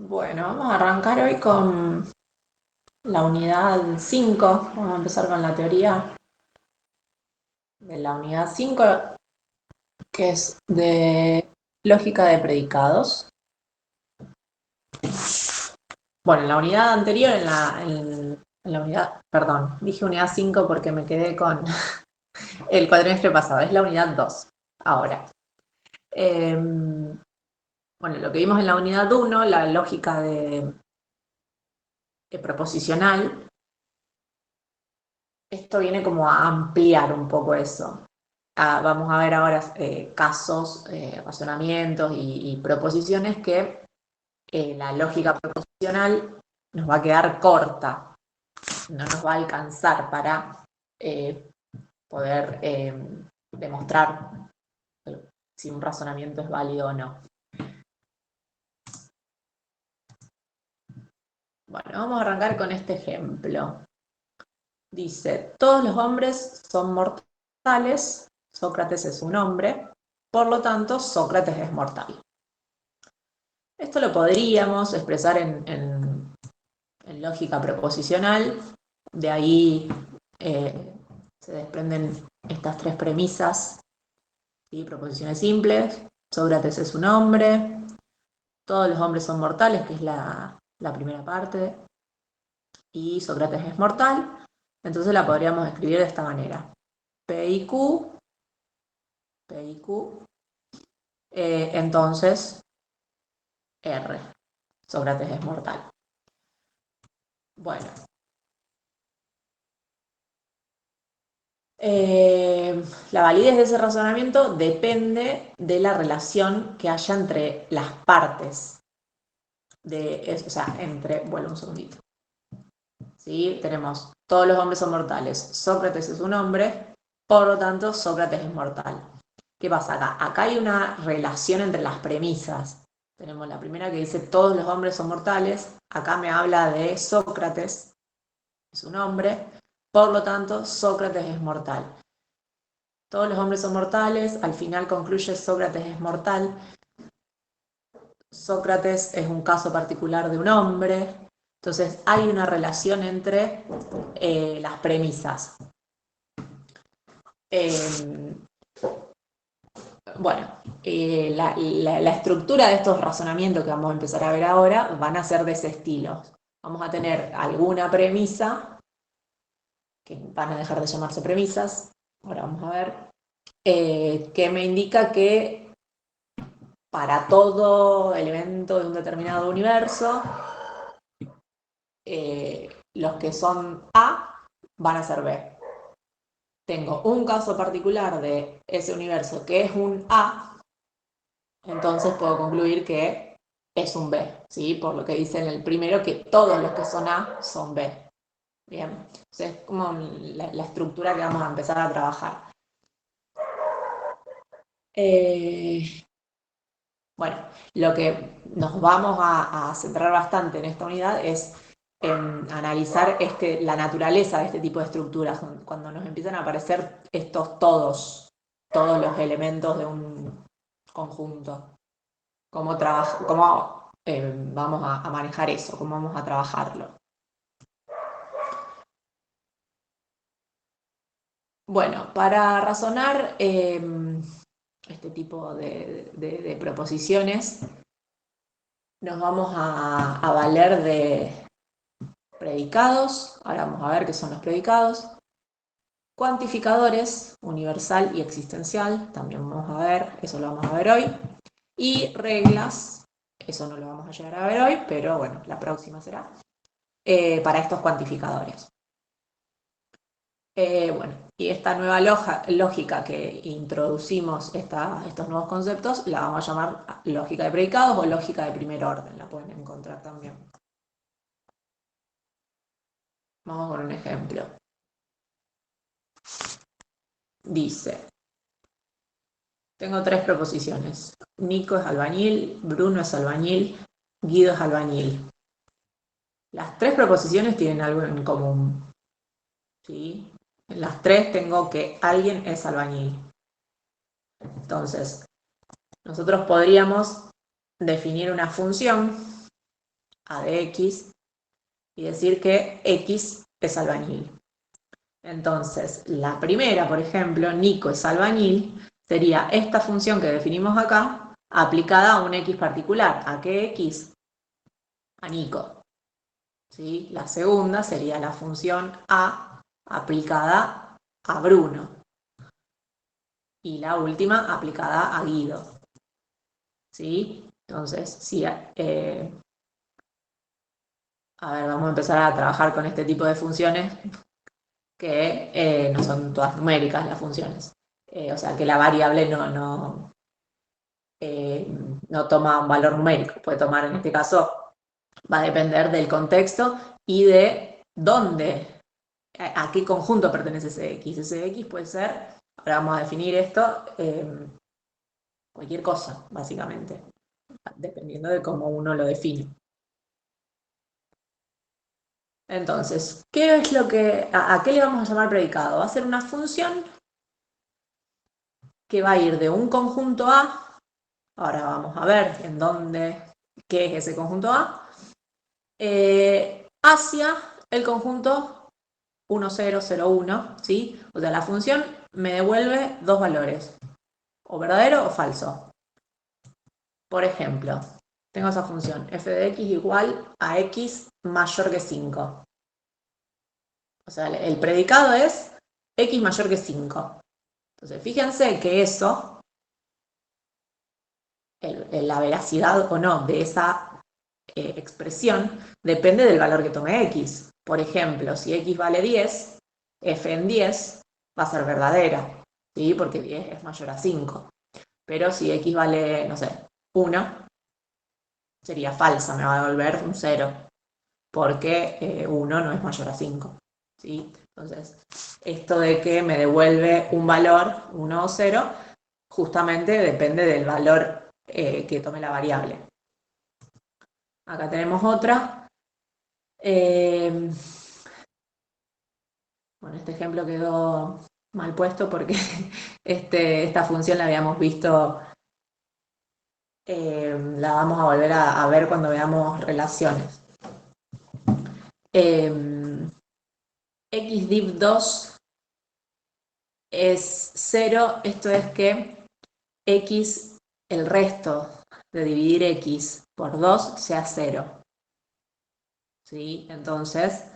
Bueno, vamos a arrancar hoy con la unidad 5. Vamos a empezar con la teoría de la unidad 5, que es de lógica de predicados. Bueno, en la unidad anterior, en la unidad, perdón, dije unidad 5 porque me quedé con el cuatrimestre pasado, es la unidad 2 ahora. Bueno, lo que vimos en la unidad 1, la lógica de proposicional, esto viene como a ampliar un poco eso. Vamos a ver ahora casos, razonamientos y proposiciones que la lógica proposicional nos va a quedar corta, no nos va a alcanzar para poder demostrar si un razonamiento es válido o no. Bueno, vamos a arrancar con este ejemplo. Dice, todos los hombres son mortales, Sócrates es un hombre, por lo tanto Sócrates es mortal. Esto lo podríamos expresar en lógica proposicional, de ahí se desprenden estas tres premisas, ¿sí? Proposiciones simples, Sócrates es un hombre, todos los hombres son mortales, que es la primera parte, y Sócrates es mortal, entonces la podríamos escribir de esta manera. P y Q, entonces R, Sócrates es mortal. Bueno. La validez de ese razonamiento depende de la relación que haya entre las partes. Vuelvo un segundito. ¿Sí? Tenemos, todos los hombres son mortales. Sócrates es un hombre, por lo tanto, Sócrates es mortal. ¿Qué pasa acá? Acá hay una relación entre las premisas. Tenemos la primera que dice, todos los hombres son mortales. Acá me habla de Sócrates, es un hombre, por lo tanto, Sócrates es mortal. Todos los hombres son mortales, al final concluye Sócrates es mortal. Sócrates es un caso particular de un hombre. Entonces hay una relación entre las premisas. La estructura de estos razonamientos que vamos a empezar a ver ahora van a ser de ese estilo. Vamos a tener alguna premisa, que van a dejar de llamarse premisas, ahora vamos a ver, que me indica que para todo elemento de un determinado universo, los que son A van a ser B. Tengo un caso particular de ese universo que es un A, entonces puedo concluir que es un B, ¿sí? Por lo que dice en el primero, que todos los que son A son B. Bien, entonces es como la estructura que vamos a empezar a trabajar. Bueno, lo que nos vamos a centrar bastante en esta unidad es en analizar la naturaleza de este tipo de estructuras, cuando nos empiezan a aparecer estos todos los elementos de un conjunto. Cómo vamos a manejar eso, cómo vamos a trabajarlo. Bueno, para razonar este tipo de proposiciones, nos vamos a valer de predicados, ahora vamos a ver qué son los predicados, cuantificadores, universal y existencial, también vamos a ver, eso lo vamos a ver hoy, y reglas, eso no lo vamos a llegar a ver hoy, pero bueno, la próxima será, para estos cuantificadores. Y esta nueva lógica que introducimos, estos nuevos conceptos, la vamos a llamar lógica de predicados o lógica de primer orden, la pueden encontrar también. Vamos con un ejemplo. Dice, tengo tres proposiciones. Nico es albañil, Bruno es albañil, Guido es albañil. Las tres proposiciones tienen algo en común, ¿sí? En las tres tengo que alguien es albañil. Entonces, nosotros podríamos definir una función A de X y decir que X es albañil. Entonces, la primera, por ejemplo, Nico es albañil, sería esta función que definimos acá aplicada a un X particular. ¿A qué X? A Nico. ¿Sí? La segunda sería la función A aplicada a Bruno. Y la última aplicada a Guido. ¿Sí? Entonces, sí, a ver, vamos a empezar a trabajar con este tipo de funciones que no son todas numéricas las funciones. O sea, que la variable no toma un valor numérico, puede tomar en este caso, va a depender del contexto y de dónde, a qué conjunto pertenece ese X. Ese X puede ser, ahora vamos a definir esto, cualquier cosa, básicamente, dependiendo de cómo uno lo define. Entonces, ¿qué es lo que, a qué le vamos a llamar predicado? Va a ser una función que va a ir de un conjunto A, ahora vamos a ver en dónde, qué es ese conjunto A, hacia el conjunto 1, 0, 0, 1, ¿sí? O sea, la función me devuelve dos valores, o verdadero o falso. Por ejemplo, tengo esa función, f de x igual a x mayor que 5. O sea, el predicado es x mayor que 5. Entonces, fíjense que eso, la veracidad o no de esa expresión, depende del valor que tome x. Por ejemplo, si x vale 10, f en 10 va a ser verdadera, ¿sí? Porque 10 es mayor a 5. Pero si x vale, no sé, 1, sería falsa, me va a devolver un 0, porque 1 no es mayor a 5. ¿Sí? Entonces, esto de que me devuelve un valor, 1 o 0, justamente depende del valor que tome la variable. Acá tenemos otra. Bueno, este ejemplo quedó mal puesto porque esta función la habíamos visto, la vamos a volver a ver cuando veamos relaciones. Xdiv2 es 0, esto es que x, el resto de dividir x por 2 sea 0. ¿Sí? Entonces,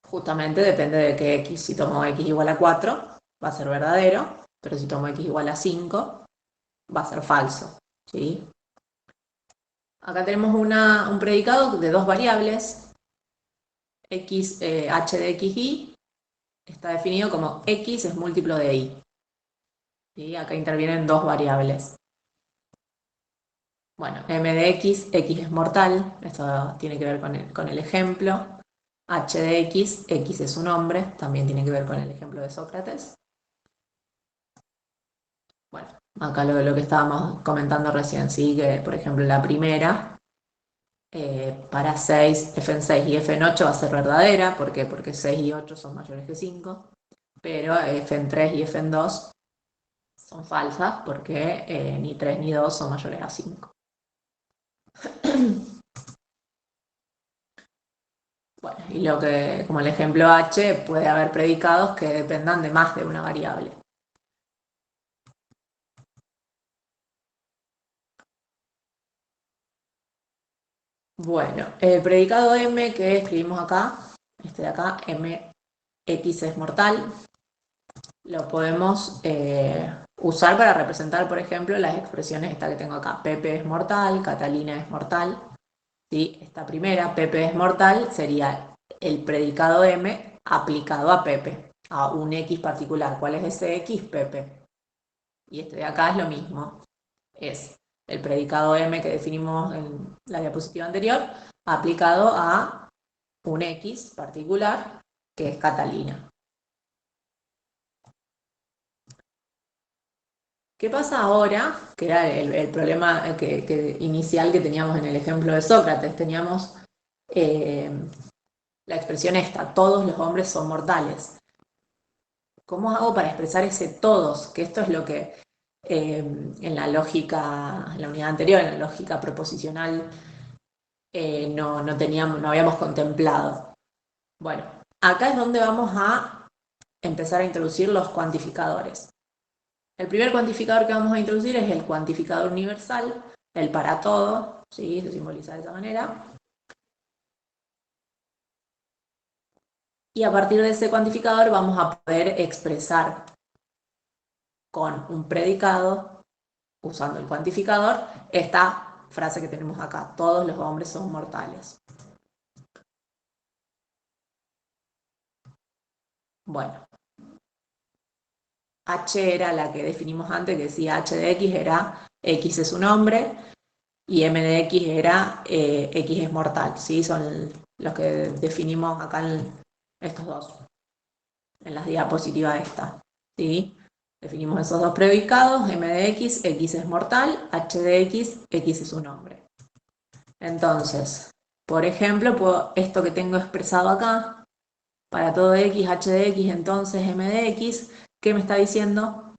justamente depende de que x, si tomo x igual a 4, va a ser verdadero, pero si tomo x igual a 5, va a ser falso. ¿Sí? Acá tenemos un predicado de dos variables, x, h de xy, está definido como x es múltiplo de y. ¿Sí? Acá intervienen dos variables. Bueno, m de x es mortal, esto tiene que ver con el ejemplo. H de x es un hombre, también tiene que ver con el ejemplo de Sócrates. Bueno, acá lo que estábamos comentando recién, sí, que por ejemplo la primera, para 6, f en 6 y f en 8 va a ser verdadera, ¿por qué? Porque 6 y 8 son mayores que 5, pero f en 3 y f en 2 son falsas porque ni 3 ni 2 son mayores a 5. Bueno, y como el ejemplo H, puede haber predicados que dependan de más de una variable. Bueno, el predicado M que escribimos acá, este de acá, mx es mortal, lo podemos usar para representar, por ejemplo, las expresiones esta que tengo acá. Pepe es mortal, Catalina es mortal. ¿Sí? Esta primera, Pepe es mortal, sería el predicado M aplicado a Pepe, a un X particular. ¿Cuál es ese X? Pepe. Y este de acá es lo mismo. Es el predicado M que definimos en la diapositiva anterior, aplicado a un X particular, que es Catalina. ¿Qué pasa ahora? Que era el problema inicial que teníamos en el ejemplo de Sócrates. Teníamos la expresión esta, todos los hombres son mortales. ¿Cómo hago para expresar ese todos? Que esto es lo que en la lógica, en la unidad anterior, en la lógica proposicional, no habíamos contemplado. Bueno, acá es donde vamos a empezar a introducir los cuantificadores. El primer cuantificador que vamos a introducir es el cuantificador universal, el para todo, ¿sí? Se simboliza de esa manera. Y a partir de ese cuantificador vamos a poder expresar con un predicado, usando el cuantificador, esta frase que tenemos acá: todos los hombres son mortales. Bueno, H era la que definimos antes, que decía H de X era X es un hombre, y M de X era X es mortal, ¿sí? Son los que definimos acá en estos dos, en las diapositivas estas, ¿sí? Definimos esos dos predicados: M de X, X es mortal; H de X, X es un hombre. Entonces, por ejemplo, esto que tengo expresado acá, para todo X, H de X, entonces M de X, ¿qué me está diciendo?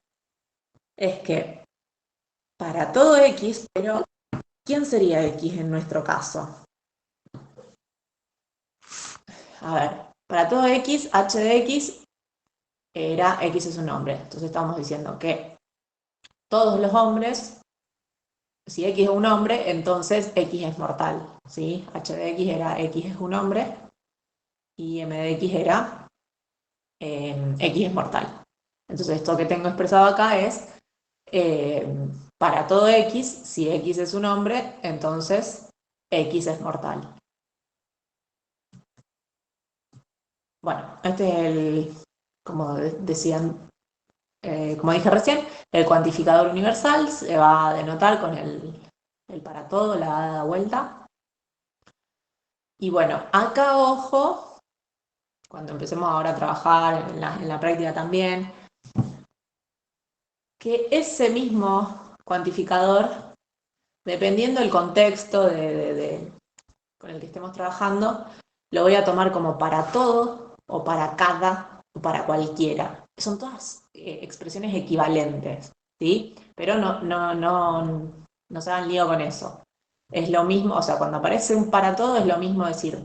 Es que para todo X, pero ¿quién sería X en nuestro caso? A ver, para todo X, H de X era X es un hombre. Entonces estamos diciendo que todos los hombres, si X es un hombre, entonces X es mortal, ¿sí? H de X era X es un hombre y M de X era X es mortal. Entonces esto que tengo expresado acá es para todo X, si X es un hombre, entonces X es mortal. Bueno, este es el, como decían, como dije recién, el cuantificador universal se va a denotar con el para todo, la dada vuelta. Y bueno, acá ojo, cuando empecemos ahora a trabajar en la práctica también, que ese mismo cuantificador, dependiendo del contexto con el que estemos trabajando, lo voy a tomar como para todo, o para cada, o para cualquiera. Son todas expresiones equivalentes, ¿sí? Pero no se hagan lío con eso. Es lo mismo, o sea, cuando aparece un para todo, es lo mismo decir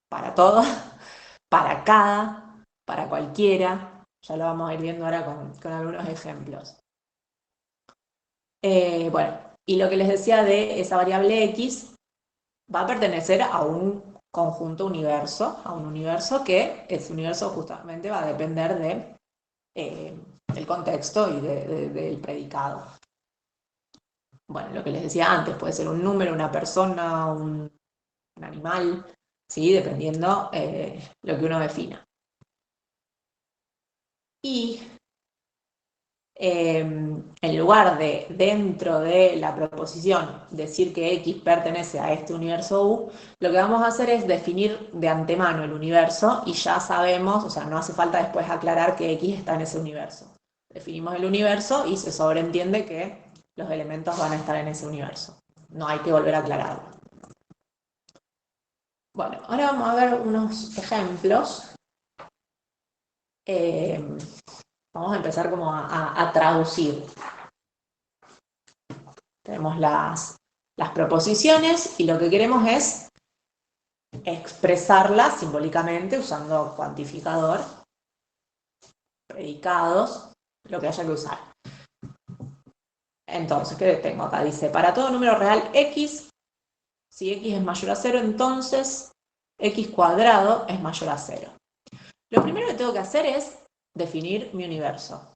para todo, para cada, para cualquiera. Ya lo vamos a ir viendo ahora con algunos ejemplos. Bueno, y lo que les decía de esa variable X va a pertenecer a un conjunto universo, a un universo que ese universo justamente va a depender del contexto y del predicado. Bueno, lo que les decía antes, puede ser un número, una persona, un animal, ¿sí? Dependiendo lo que uno defina. Y en lugar de, dentro de la proposición, decir que X pertenece a este universo U, lo que vamos a hacer es definir de antemano el universo y ya sabemos, o sea, no hace falta después aclarar que X está en ese universo. Definimos el universo y se sobreentiende que los elementos van a estar en ese universo. No hay que volver a aclararlo. Bueno, ahora vamos a ver unos ejemplos. Vamos a empezar como a traducir. Tenemos las proposiciones y lo que queremos es expresarlas simbólicamente usando cuantificador, predicados, lo que haya que usar. Entonces, ¿qué tengo acá? Dice, para todo número real X, si X es mayor a 0, entonces X cuadrado es mayor a 0. Lo primero que tengo que hacer es definir mi universo.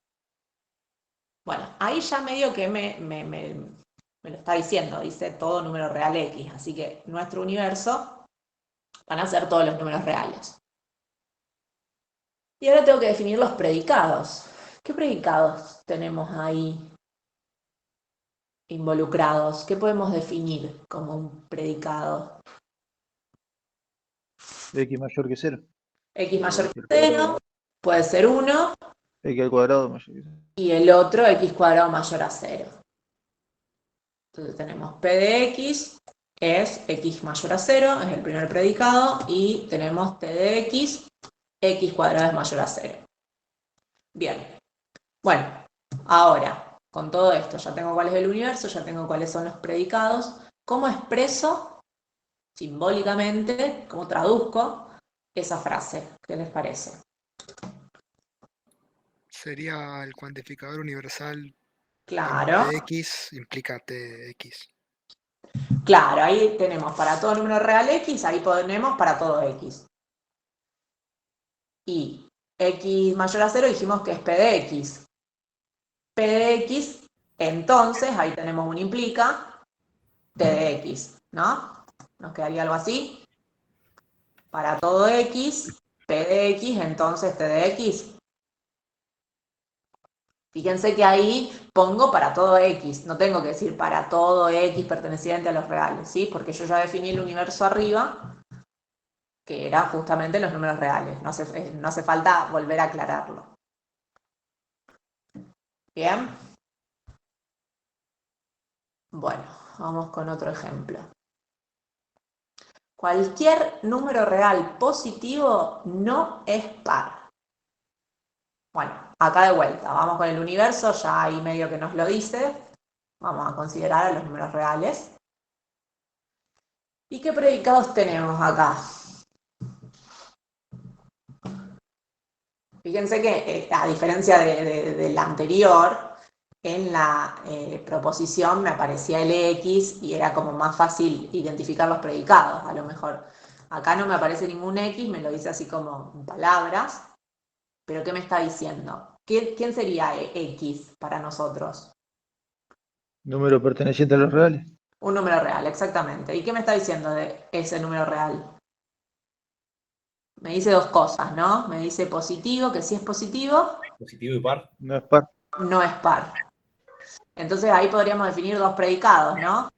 Bueno, ahí ya medio que me lo está diciendo, dice todo número real X, así que nuestro universo van a ser todos los números reales. Y ahora tengo que definir los predicados. ¿Qué predicados tenemos ahí involucrados? ¿Qué podemos definir como un predicado? X mayor que 0. X mayor que 0, puede ser 1, X al cuadrado mayor que 0. y el otro X cuadrado mayor a 0. Entonces tenemos P de X es X mayor a 0, es el primer predicado, y tenemos T de X, X cuadrado es mayor a 0. Bien, bueno, ahora, con todo esto, ya tengo cuál es el universo, ya tengo cuáles son los predicados. ¿Cómo expreso simbólicamente, ¿cómo traduzco esa frase? ¿Qué les parece? Sería el cuantificador universal Claro, Tx implica Tx. claro, ahí tenemos para todo número real X, ahí ponemos para todo X. Y X mayor a 0 dijimos que es P de X. P de X, entonces, ahí tenemos un implica T de X, ¿no? Nos quedaría algo así. Para todo X, P de X, entonces T de X. Fíjense que ahí pongo para todo X, no tengo que decir para todo X perteneciente a los reales, ¿sí? Porque yo ya definí el universo arriba, que era justamente los números reales, no hace falta volver a aclararlo. ¿Bien? Bueno, vamos con otro ejemplo. Cualquier número real positivo no es par. Bueno, acá de vuelta, vamos con el universo, ya ahí medio que nos lo dice. Vamos a considerar a los números reales. ¿Y qué predicados tenemos acá? Fíjense que, a diferencia del anterior, en la proposición me aparecía el X y era como más fácil identificar los predicados, a lo mejor. Acá no me aparece ningún X, me lo dice así como en palabras, pero ¿qué me está diciendo? ¿Quién sería X para nosotros? Número perteneciente a los reales. Un número real, exactamente. ¿Y qué me está diciendo de ese número real? Me dice dos cosas, ¿no? Me dice positivo, que si es positivo, Positivo y par. No es par. no es par. Entonces ahí podríamos definir dos predicados, ¿no?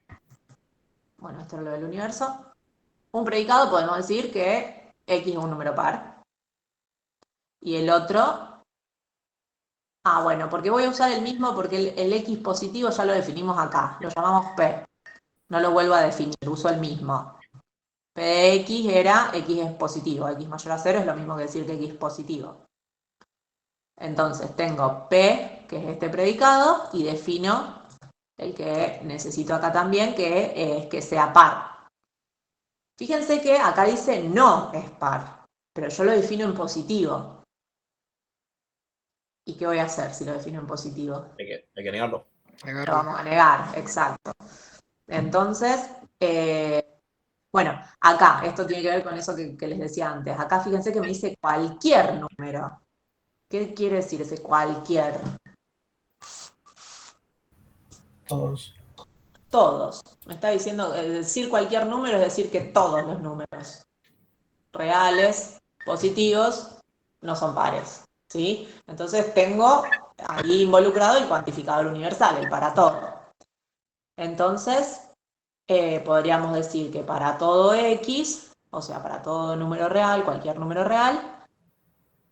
Bueno, esto es lo del universo. Un predicado podemos decir que X es un número par. Y el otro, bueno, porque voy a usar el mismo porque el X positivo ya lo definimos acá, lo llamamos P. No lo vuelvo a definir, uso el mismo. P de X era X es positivo, X mayor a 0 es lo mismo que decir que X es positivo. Entonces tengo P, que es este predicado, y defino el que necesito acá también, que es que sea par. Fíjense que acá dice no es par, pero yo lo defino en positivo. ¿Y qué voy a hacer si lo defino en positivo? Hay que negarlo. Lo Negarlo. vamos a negar, exacto. Entonces, bueno, acá, esto tiene que ver con eso que les decía antes. Acá fíjense que me dice cualquier número. ¿Qué quiere decir ese cualquier? Todos. Todos. Me está diciendo, decir cualquier número es decir que todos los números reales, positivos, no son pares, ¿sí? Entonces tengo ahí involucrado el cuantificador universal, el para todo. Entonces, podríamos decir que para todo X, o sea, para todo número real, cualquier número real,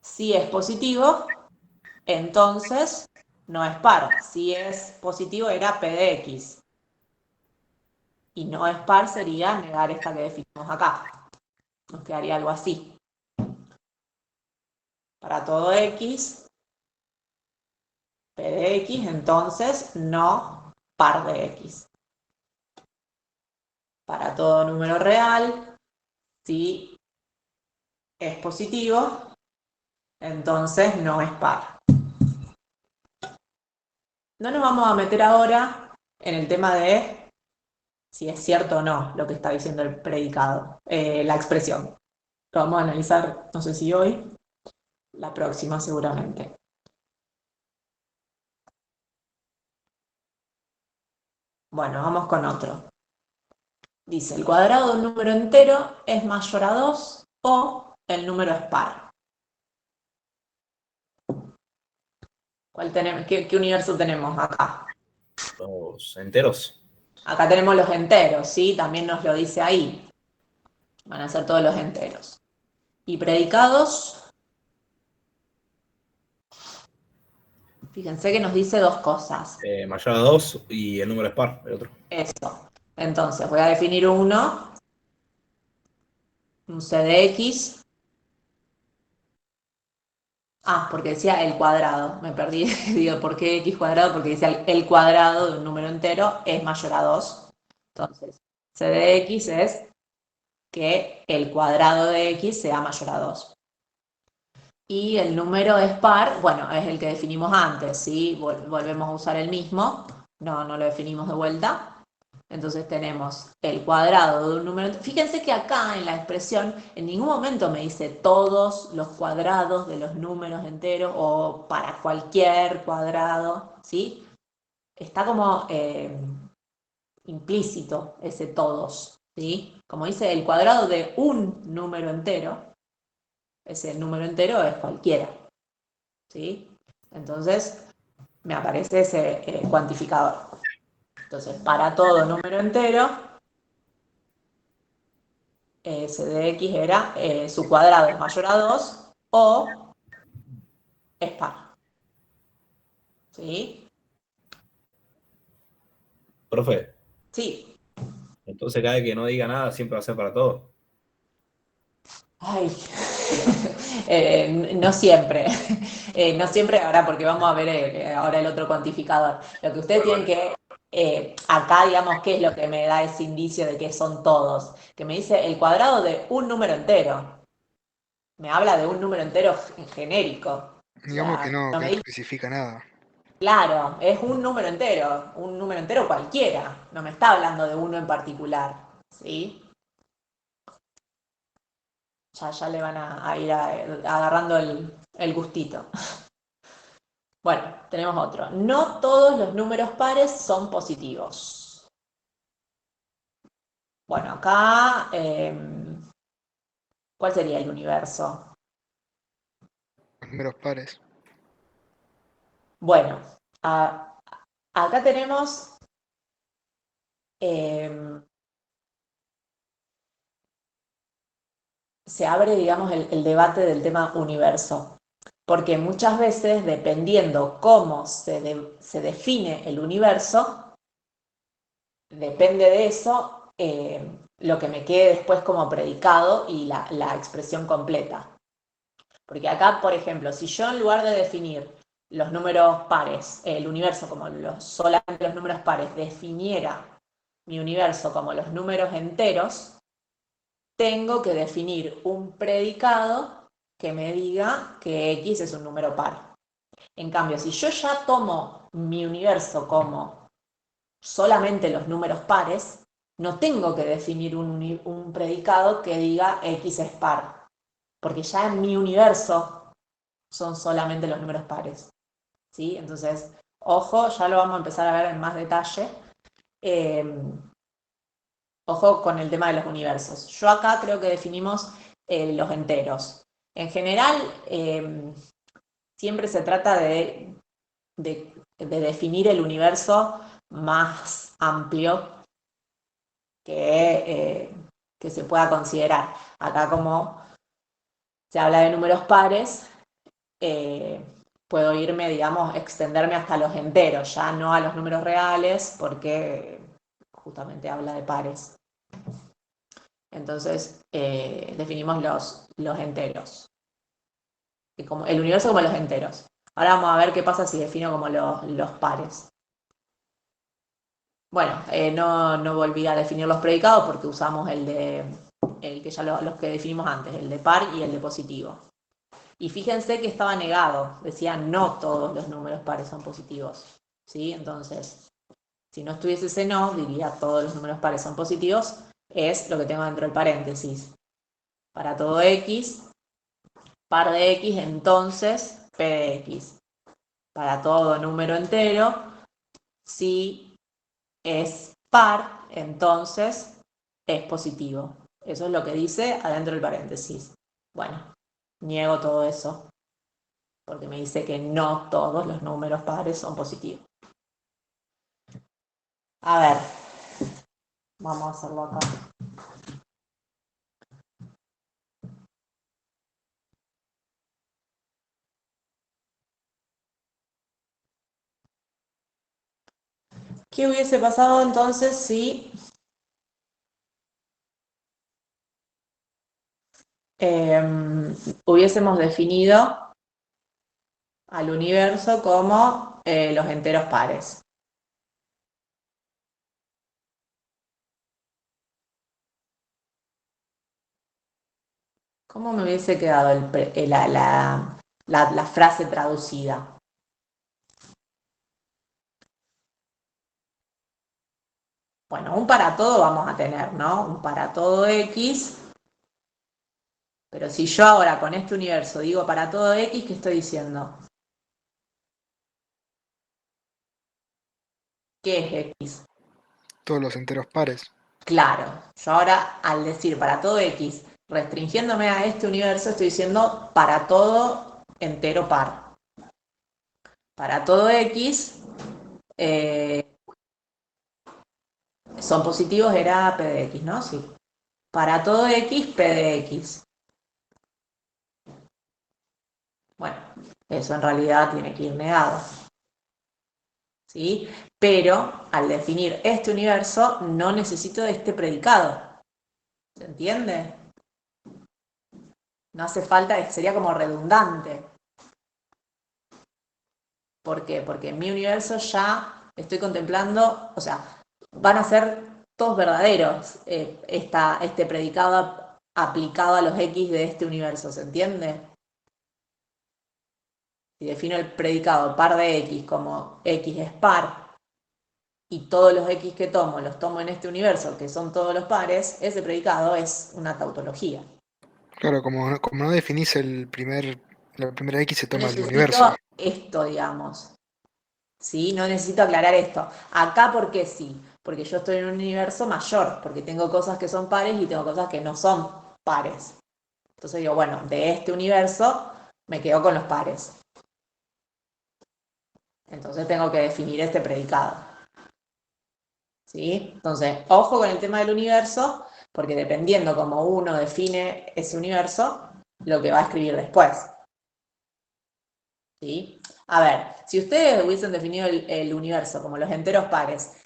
si es positivo, entonces no es par. Si es positivo era P de X. Y no es par sería negar esta que definimos acá. Nos quedaría algo así. Para todo X, P de X, entonces no par de X. Para todo número real, si es positivo, entonces no es par. No nos vamos a meter ahora en el tema de si es cierto o no lo que está diciendo el predicado, la expresión. Lo vamos a analizar, no sé si hoy, la próxima seguramente. Bueno, vamos con otro. Dice, el cuadrado de un número entero es mayor a 2 o el número es par. ¿Qué universo tenemos acá? Los enteros. Acá tenemos los enteros, ¿sí? También nos lo dice ahí. Van a ser todos los enteros. Y predicados, fíjense que nos dice dos cosas. Mayor a 2 y el número es par, el otro. Eso. Entonces voy a definir uno, un C de X. Porque decía el cuadrado, me perdí. Digo, ¿por qué X cuadrado? Porque decía el cuadrado de un número entero es mayor a 2. Entonces, C de X es que el cuadrado de x sea mayor a 2. Y el número es par, bueno, es el que definimos antes, ¿sí? Volvemos a usar el mismo, no lo definimos de vuelta. Entonces tenemos el cuadrado de un número. Fíjense que acá en la expresión en ningún momento me dice todos los cuadrados de los números enteros o para cualquier cuadrado, ¿sí? Está como implícito ese todos, ¿sí? Como dice el cuadrado de un número entero, ese número entero es cualquiera, ¿sí? Entonces me aparece ese cuantificador. Entonces, para todo número entero, S de x era su cuadrado es mayor a 2 o es par. ¿Sí? Profe, Sí. entonces cada vez que no diga nada siempre va a ser para todo. Ay, no siempre. No siempre ahora, porque vamos a ver ahora el otro cuantificador. Lo que ustedes tienen que, acá digamos, ¿qué es lo que me da ese indicio de que son todos? Que me dice el cuadrado de un número entero. Me habla de un número entero genérico. O Digamos sea, que no no me dice, especifica nada. claro, es un número entero cualquiera. No me está hablando de uno en particular. ¿Sí? Ya le van a ir agarrando el gustito. Bueno, tenemos otro. No todos los números pares son positivos. Bueno, acá, ¿cuál sería el universo? Los números pares. Bueno, acá tenemos se abre, digamos, el debate del tema universo. Porque muchas veces, dependiendo cómo se define el universo, depende de eso lo que me quede después como predicado y la expresión completa. Porque acá, por ejemplo, si yo en lugar de definir los números pares, el universo como solamente los números pares, definiera mi universo como los números enteros, tengo que definir un predicado que me diga que X es un número par. En cambio, si yo ya tomo mi universo como solamente los números pares, no tengo que definir un predicado que diga X es par, porque ya en mi universo son solamente los números pares. ¿Sí? Entonces, ojo, ya lo vamos a empezar a ver en más detalle. Ojo con el tema de los universos. Yo acá creo que definimos los enteros. En general, siempre se trata de definir el universo más amplio que se pueda considerar. Acá como se habla de números pares, puedo irme, digamos, extenderme hasta los enteros, ya no a los números reales, porque justamente habla de pares. Entonces, definimos los enteros. Como, el universo como los enteros. Ahora vamos a ver qué pasa si defino como los pares. Bueno, no volví a definir los predicados porque usamos el que ya los que definimos antes, el de par y el de positivo. Y fíjense que estaba negado, decía no todos los números pares son positivos. ¿Sí? Entonces, si no estuviese ese no, diría todos los números pares son positivos, es lo que tengo dentro del paréntesis. Para todo x, par de x, entonces p de x. Para todo número entero, si es par, entonces es positivo. Eso es lo que dice adentro del paréntesis. Bueno, niego todo eso, porque me dice que no todos los números pares son positivos. A ver, vamos a hacerlo acá. ¿Qué hubiese pasado entonces si hubiésemos definido al universo como los enteros pares? ¿Cómo me hubiese quedado la frase traducida? Bueno, un para todo vamos a tener, ¿no? Un para todo X. Pero si yo ahora con este universo digo para todo X, ¿qué estoy diciendo? ¿Qué es X? Todos los enteros pares. Claro, yo ahora al decir para todo X, restringiéndome a este universo, estoy diciendo para todo entero par. Para todo X, son positivos, era P de X, ¿no? Sí. Para todo X, P de X. Bueno, eso en realidad tiene que ir negado. ¿Sí? Pero al definir este universo, no necesito de este predicado. ¿Se entiende? No hace falta, sería como redundante. ¿Por qué? Porque en mi universo ya estoy contemplando, o sea, van a ser todos verdaderos este predicado aplicado a los X de este universo, ¿se entiende? Si defino el predicado par de X como X es par y todos los X que tomo los tomo en este universo, que son todos los pares, ese predicado es una tautología. Claro, como no definís la primera X se toma el universo. Necesito esto, digamos. ¿Sí? No necesito aclarar esto. Acá, ¿por qué sí? Porque yo estoy en un universo mayor, porque tengo cosas que son pares y tengo cosas que no son pares. Entonces digo, bueno, de este universo me quedo con los pares. Entonces tengo que definir este predicado. ¿Sí? Entonces, ojo con el tema del universo, porque dependiendo cómo uno define ese universo, lo que va a escribir después. ¿Sí? A ver, si ustedes hubiesen definido el universo como los enteros pares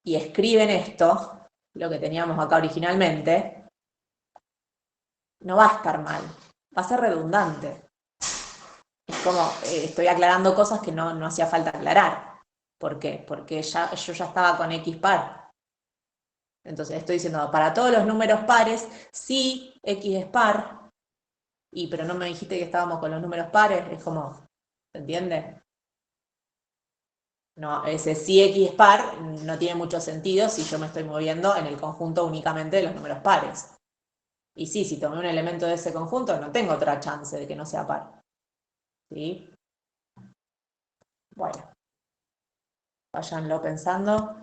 y escriben esto, lo que teníamos acá originalmente, no va a estar mal, va a ser redundante. Es como, estoy aclarando cosas que no hacía falta aclarar. ¿Por qué? Porque yo ya estaba con X par. Entonces estoy diciendo, para todos los números pares, sí, X es par, pero no me dijiste que estábamos con los números pares, es como, ¿se entiende? No, ese sí X es par no tiene mucho sentido si yo me estoy moviendo en el conjunto únicamente de los números pares. Y sí, si tomé un elemento de ese conjunto, no tengo otra chance de que no sea par. ¿Sí? Bueno, váyanlo pensando,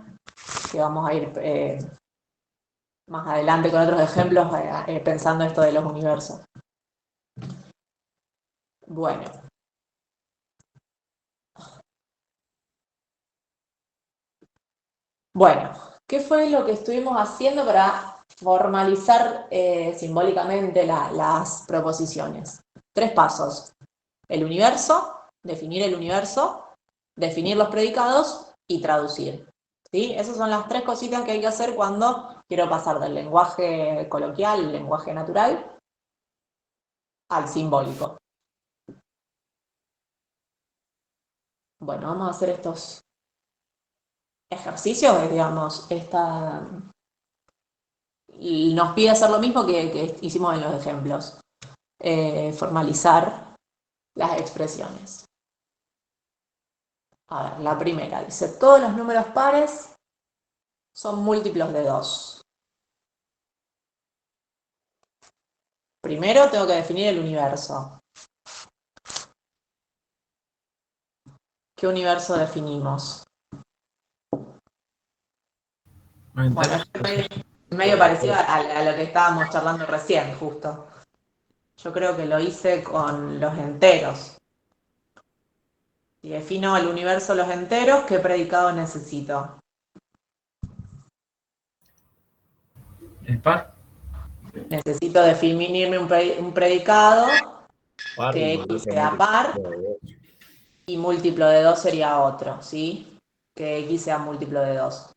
que vamos a ir más adelante con otros ejemplos pensando esto de los universos. Bueno. Bueno, ¿qué fue lo que estuvimos haciendo para formalizar simbólicamente las proposiciones? 3 pasos. El universo, definir los predicados y traducir. ¿Sí? Esas son las 3 cositas que hay que hacer cuando quiero pasar del lenguaje coloquial, el lenguaje natural, al simbólico. Bueno, vamos a hacer estos ejercicios, digamos, y nos pide hacer lo mismo que hicimos en los ejemplos, formalizar las expresiones. A ver, la primera dice, todos los números pares son múltiplos de 2. Primero tengo que definir el universo. ¿Qué universo definimos? Bueno, es medio parecido a lo que estábamos charlando recién, justo. Yo creo que lo hice con los enteros. Si defino el universo los enteros, ¿qué predicado necesito? ¿Es par? Necesito definirme un predicado Par que y X entonces sea par y múltiplo de 2 sería otro, ¿sí? Que X sea múltiplo de 2.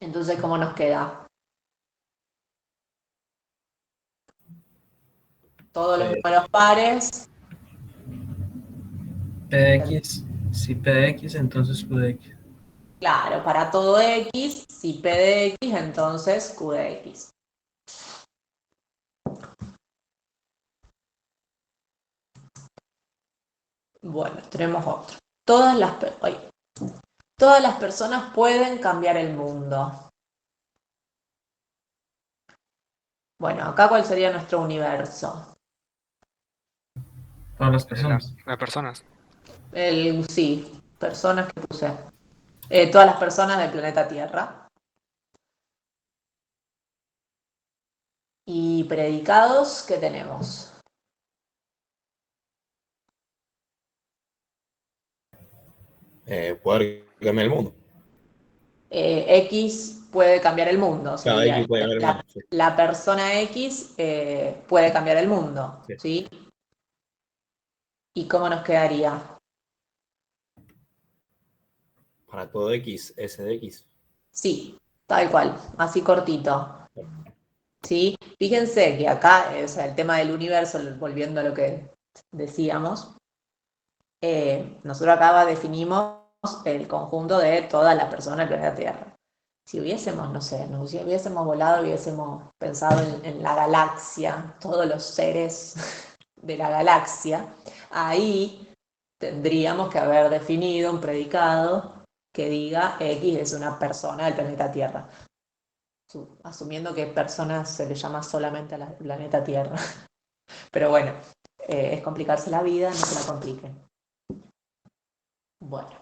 Entonces, ¿cómo nos queda? Todos los números pares. P de X. Si P de X, entonces Q de X. Claro, para todo X, si P de X, entonces Q de X. Bueno, tenemos otro. Todas las personas pueden cambiar el mundo. Bueno, acá ¿cuál sería nuestro universo? Todas las personas. Las personas. Sí, personas que puse. Todas las personas del planeta Tierra. Y predicados, ¿qué tenemos? Poder cambiar el mundo. X puede cambiar el mundo, Cada sería X puede cambiar el mundo. Sí. la persona X puede cambiar el mundo, Sí. ¿sí? ¿Y cómo nos quedaría? Para todo X, S de X. Sí, tal cual, así cortito. ¿Sí? Fíjense que acá, o sea, el tema del universo, volviendo a lo que decíamos, nosotros acá definimos el conjunto de todas las personas del planeta Tierra. Si hubiésemos, no sé, si hubiésemos volado, hubiésemos pensado en la galaxia, todos los seres de la galaxia, ahí tendríamos que haber definido un predicado que diga X es una persona del planeta Tierra. Asumiendo que persona se le llama solamente al planeta Tierra. Pero bueno, es complicarse la vida, no se la compliquen. Bueno.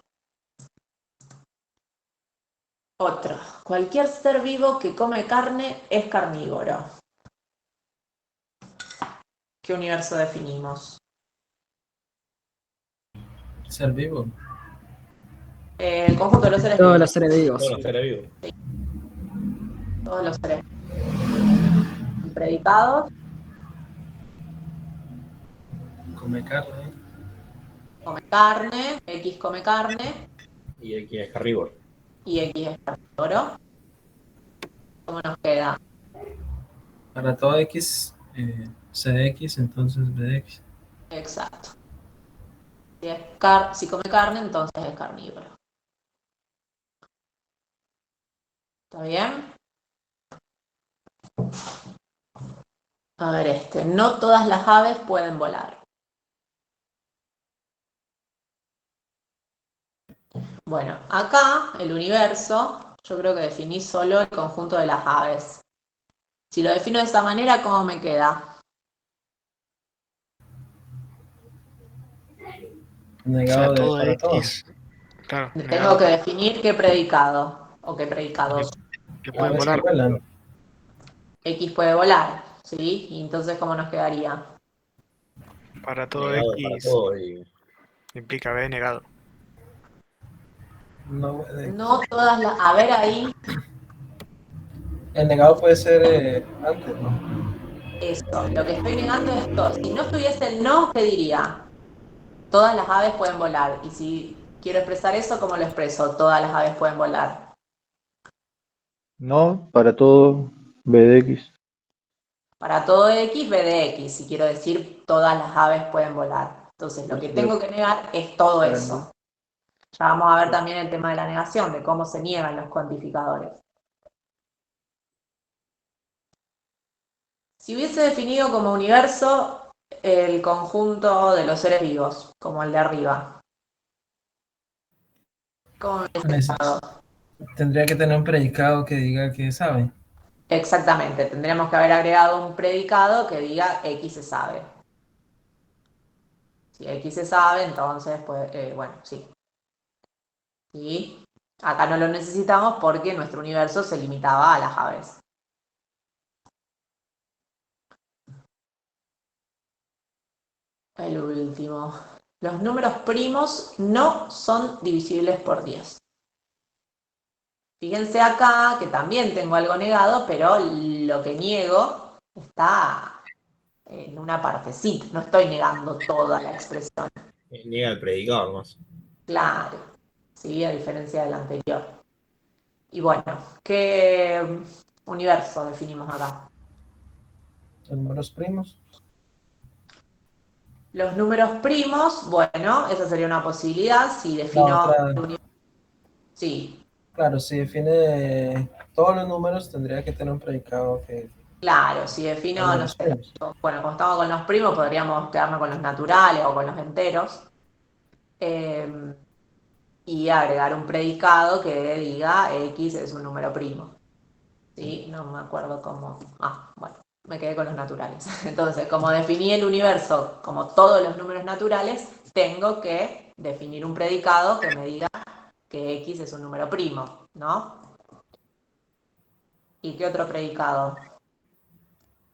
Otro. Cualquier ser vivo que come carne es carnívoro. ¿Qué universo definimos? Ser vivo. El conjunto de los seres Todos vivos. los seres vivos. Todos los seres vivos. Todos los seres predicados, Come carne. come carne, X come carne Y X es carnívoro. y X es carnívoro. ¿Cómo nos queda? Para todo X, C de X, entonces B de X. Exacto. Si come carne, entonces es carnívoro. ¿Está bien? A ver, no todas las aves pueden volar. Bueno, acá el universo, yo creo que definí solo el conjunto de las aves. Si lo defino de esa manera, ¿cómo me queda? O Negado sea, de todo para todo. X. Claro, Tengo negado. que definir qué predicado o qué predicados. Que pueden Aves que volar. vuelan. X puede volar, ¿sí? Y entonces, ¿cómo nos quedaría? Para todo Negado para X todo. Y implica B negado. No, No todas las... A ver ahí, el negado puede ser antes, ¿no? eso. Lo que estoy negando es todo. Si no estuviese el no, ¿qué diría? Todas las aves pueden volar. Y si quiero expresar eso, ¿cómo lo expreso? Todas las aves pueden volar. No, para todo B de X. Para todo X, B de X. Si quiero decir todas las aves pueden volar. Entonces, lo que tengo que negar es todo eso. Ya vamos a ver también el tema de la negación, de cómo se niegan los cuantificadores. Si hubiese definido como universo el conjunto de los seres vivos, como el de arriba, ¿cómo me hubiese quedado? Tendría que tener un predicado que diga que sabe. Exactamente, tendríamos que haber agregado un predicado que diga X se sabe. Si X se sabe, entonces, pues, bueno, sí. Y acá no lo necesitamos porque nuestro universo se limitaba a las aves. El último. Los números primos no son divisibles por 10. Fíjense acá que también tengo algo negado, pero lo que niego está en una partecita. No estoy negando toda la expresión. niega el predicado nomás. Claro, sí, a diferencia del anterior. Y bueno, ¿qué universo definimos acá? Los números primos. Los números primos, bueno, esa sería una posibilidad. Si defino... Sí, Claro, si define todos los números, tendría que tener un predicado que... claro, si defino, no sé, bueno, como estamos con los primos, podríamos quedarnos con los naturales o con los enteros. y agregar un predicado que diga X es un número primo. ¿Sí? No me acuerdo cómo. Bueno, me quedé con los naturales. Entonces, como definí el universo como todos los números naturales, tengo que definir un predicado que me diga que X es un número primo, ¿no? ¿Y qué otro predicado?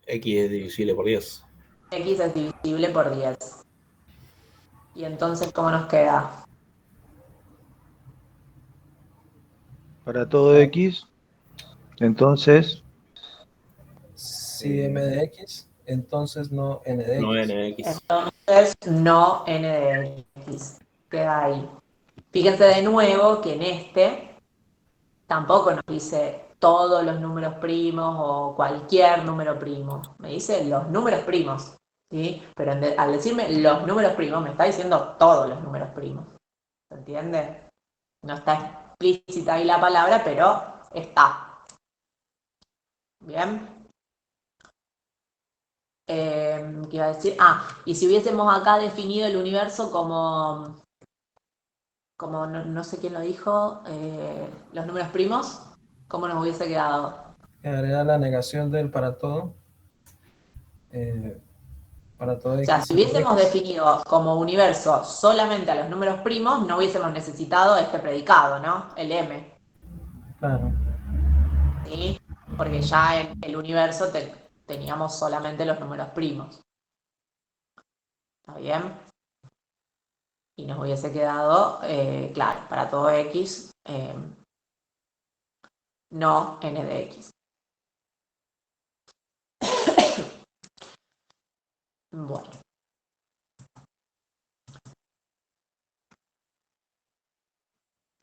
X es divisible por 10. X es divisible por 10. Y entonces, ¿cómo nos queda? Para todo X, entonces, Si m de x, entonces no n de No x. n de x. Entonces, no n de x. Queda ahí. Fíjense de nuevo que en este tampoco nos dice todos los números primos o cualquier número primo. Me dice los números primos, ¿sí? Pero al decirme los números primos, me está diciendo todos los números primos. ¿Se entiende? No está explícita ahí la palabra, pero está. ¿Bien? ¿Qué iba a decir? Y si hubiésemos acá definido el universo como no sé quién lo dijo, los números primos, ¿cómo nos hubiese quedado? Quedaría la negación del para todo O sea, x si igual a hubiésemos x. definido como universo solamente a los números primos, no hubiésemos necesitado este predicado, ¿no? El M, Claro. ¿sí? Porque ya en el universo teníamos solamente los números primos. ¿Está bien? Y nos hubiese quedado, claro, para todo X, no n de x. Bueno.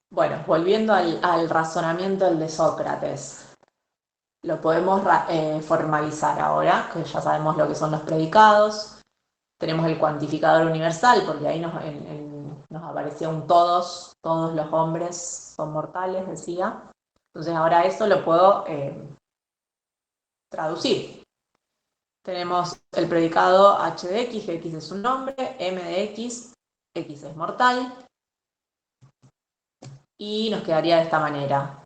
Bueno, volviendo al razonamiento del de Sócrates. Lo podemos formalizar ahora, que ya sabemos lo que son los predicados. Tenemos el cuantificador universal, porque ahí nos apareció un todos los hombres son mortales, decía. Entonces ahora eso lo puedo traducir. Tenemos el predicado h de x, que x es un nombre, m de x, x es mortal, y nos quedaría de esta manera.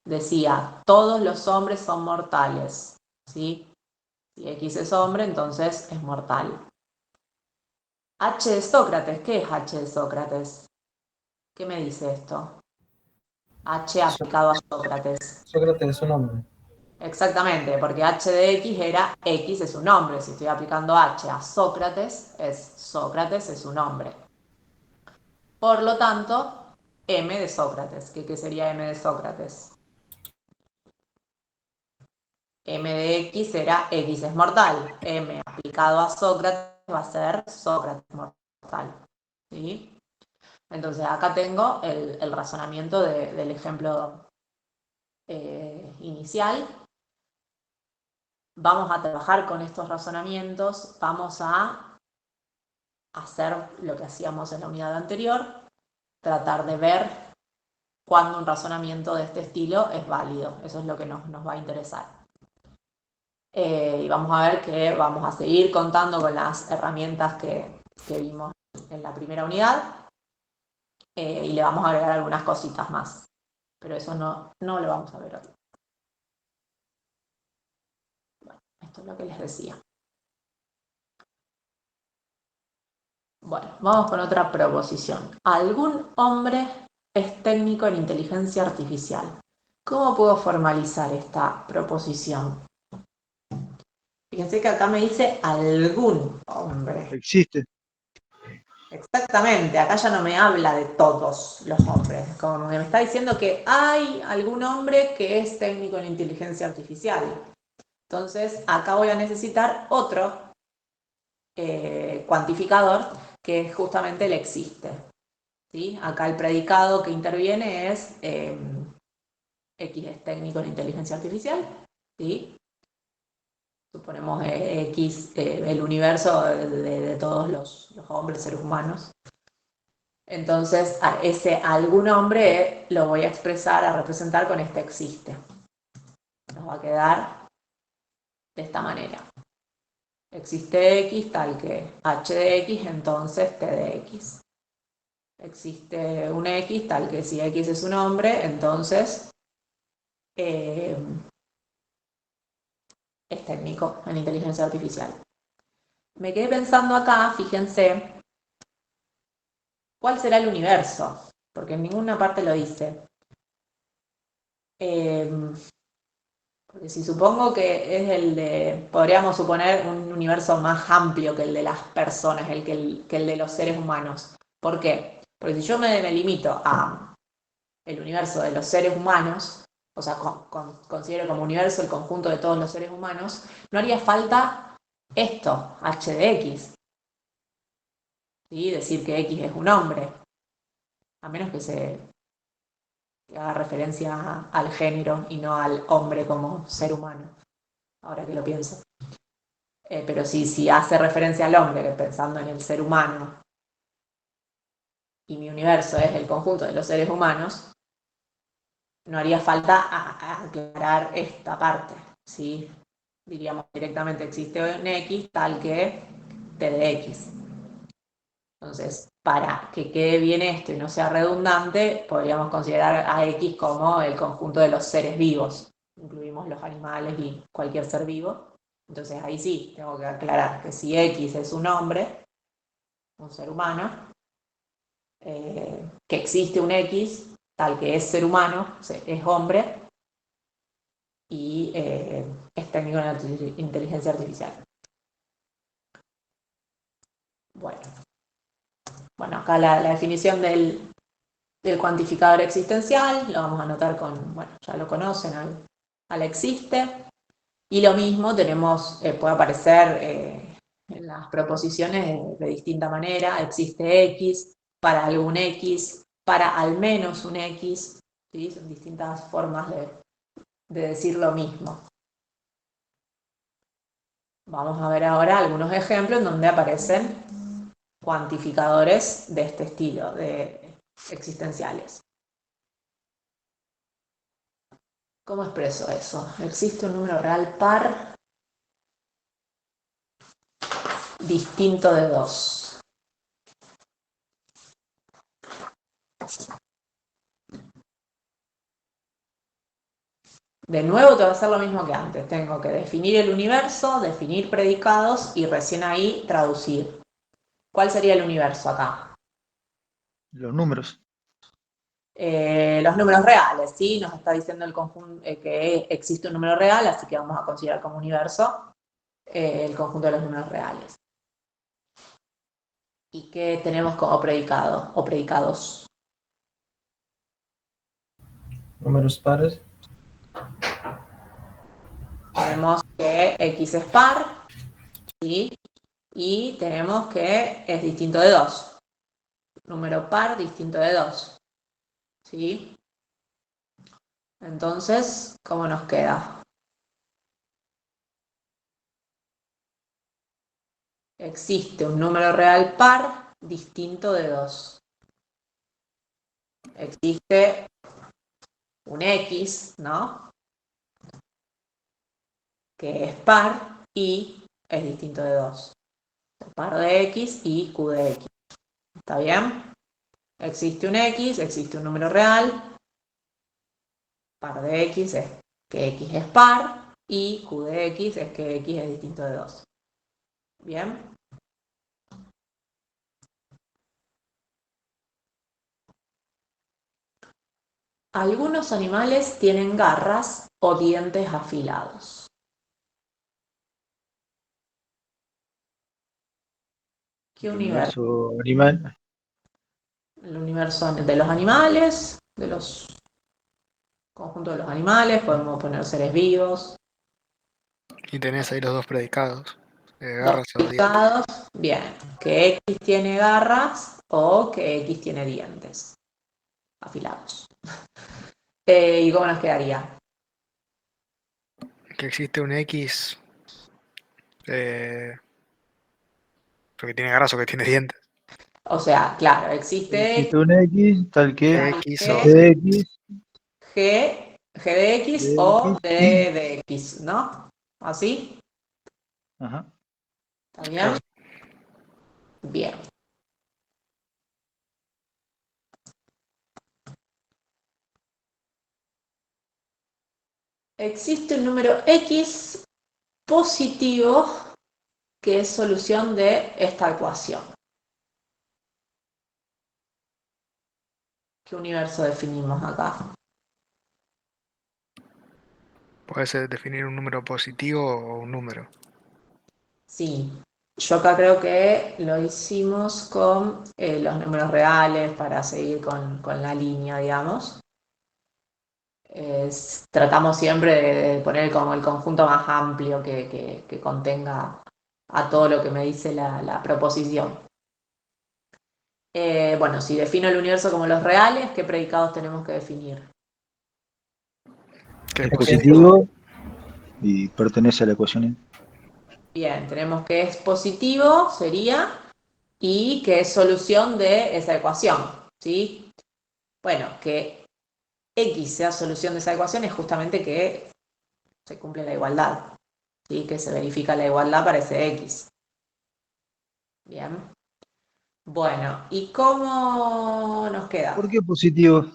Decía, todos los hombres son mortales, ¿sí? Si x es hombre, entonces es mortal. H de Sócrates, ¿qué es H de Sócrates? ¿Qué me dice esto? H aplicado a Sócrates. Sócrates es un hombre. Exactamente, porque H de X era X es un nombre. Si estoy aplicando H a Sócrates es un nombre. Por lo tanto, M de Sócrates. ¿Qué sería M de Sócrates? M de X era X es mortal. M aplicado a Sócrates va a ser Sócrates mortal. ¿Sí? Entonces acá tengo el razonamiento del ejemplo inicial. Vamos a trabajar con estos razonamientos, vamos a hacer lo que hacíamos en la unidad anterior, tratar de ver cuándo un razonamiento de este estilo es válido. Eso es lo que nos va a interesar. Y vamos a ver que vamos a seguir contando con las herramientas que vimos en la primera unidad y le vamos a agregar algunas cositas más. Pero eso no lo vamos a ver hoy. Bueno, esto es lo que les decía. Bueno, vamos con otra proposición. ¿Algún hombre es técnico en inteligencia artificial? ¿Cómo puedo formalizar esta proposición? Fíjense que acá me dice algún hombre. existe. Exactamente, acá ya no me habla de todos los hombres, como que me está diciendo que hay algún hombre que es técnico en inteligencia artificial. Entonces, acá voy a necesitar otro cuantificador que es justamente el existe. ¿Sí? Acá el predicado que interviene es X es técnico en inteligencia artificial. ¿Sí? Suponemos X, el universo de todos los hombres, seres humanos. Entonces, ese algún hombre lo voy a expresar, a representar con este existe. Nos va a quedar de esta manera. Existe X tal que H de X, entonces T de X. existe un X tal que si X es un hombre, entonces es técnico en inteligencia artificial. Me quedé pensando acá, fíjense, ¿cuál será el universo? Porque en ninguna parte lo dice. Porque si supongo que es el de, podríamos suponer un universo más amplio que el de las personas, que el de los seres humanos. ¿Por qué? Porque si yo me limito a el universo de los seres humanos, o sea, considero como universo el conjunto de todos los seres humanos, no haría falta esto, h de x, ¿sí? Decir que x es un hombre, a menos que se haga referencia al género y no al hombre como ser humano, ahora que lo pienso. Pero si hace referencia al hombre, que pensando en el ser humano, y mi universo es el conjunto de los seres humanos, no haría falta aclarar esta parte, ¿sí? Diríamos directamente existe un X tal que T de X. Entonces, para que quede bien esto y no sea redundante, podríamos considerar a X como el conjunto de los seres vivos. Incluimos los animales y cualquier ser vivo. Entonces ahí sí, tengo que aclarar que si X es un hombre, un ser humano, que existe un X tal que es ser humano, es hombre, y es técnico en la inteligencia artificial. Bueno, acá la definición del cuantificador existencial, lo vamos a anotar con, bueno, ya lo conocen, al existe, y lo mismo tenemos, puede aparecer en las proposiciones de distinta manera, existe X, para algún X, para al menos un X, ¿sí? Son distintas formas de decir lo mismo. Vamos a ver ahora algunos ejemplos en donde aparecen cuantificadores de este estilo, de existenciales. ¿Cómo expreso eso? Existe un número real par distinto de 2. De nuevo te va a hacer lo mismo que antes. Tengo que definir el universo, definir predicados y recién ahí traducir. ¿Cuál sería el universo acá? Los números. Los números reales, ¿sí? Nos está diciendo el conjunto que existe un número real, así que vamos a considerar como universo el conjunto de los números reales. ¿Y qué tenemos como predicado o predicados? Números pares. Tenemos que X es par, ¿sí? Y tenemos que es distinto de 2. Número par distinto de 2. ¿Sí? Entonces, ¿cómo nos queda? Existe un número real par distinto de 2. Existe un X, ¿no? Que es par y es distinto de 2. Par de X y Q de X. ¿Está bien? Existe un X, existe un número real. Par de X es que X es par y Q de X es que X es distinto de 2. ¿Bien? Algunos animales tienen garras o dientes afilados. ¿Qué universo? Universo animal. El universo de los animales, de los conjuntos de los animales, podemos poner seres vivos. Y tenés ahí los dos predicados. Dos Garras o dientes. predicados, bien, que X tiene garras o que X tiene dientes afilados. ¿Y cómo nos quedaría? Que existe un X. Porque tiene garras o que tiene dientes. O sea, claro, existe Existe un X tal que GX o G, DX, G de X o DX D y... de X, ¿no? ¿Así? Ajá. ¿Está bien? claro. Bien. Existe un número X positivo que es solución de esta ecuación. ¿Qué universo definimos acá? Puede ser definir un número positivo o un número. Sí, yo acá creo que lo hicimos con los números reales para seguir con la línea, digamos. Tratamos siempre de poner como el conjunto más amplio que contenga a todo lo que me dice la proposición. Bueno, si defino el universo como los reales, ¿qué predicados tenemos que definir? Que Es es positivo y pertenece a la ecuación. Bien, tenemos que es positivo, sería, y que es solución de esa ecuación, ¿sí? Bueno, que X sea solución de esa ecuación es justamente que se cumple la igualdad, ¿sí? Que se verifica la igualdad para ese X. Bien. Bueno, ¿y cómo nos queda? ¿Por qué positivo?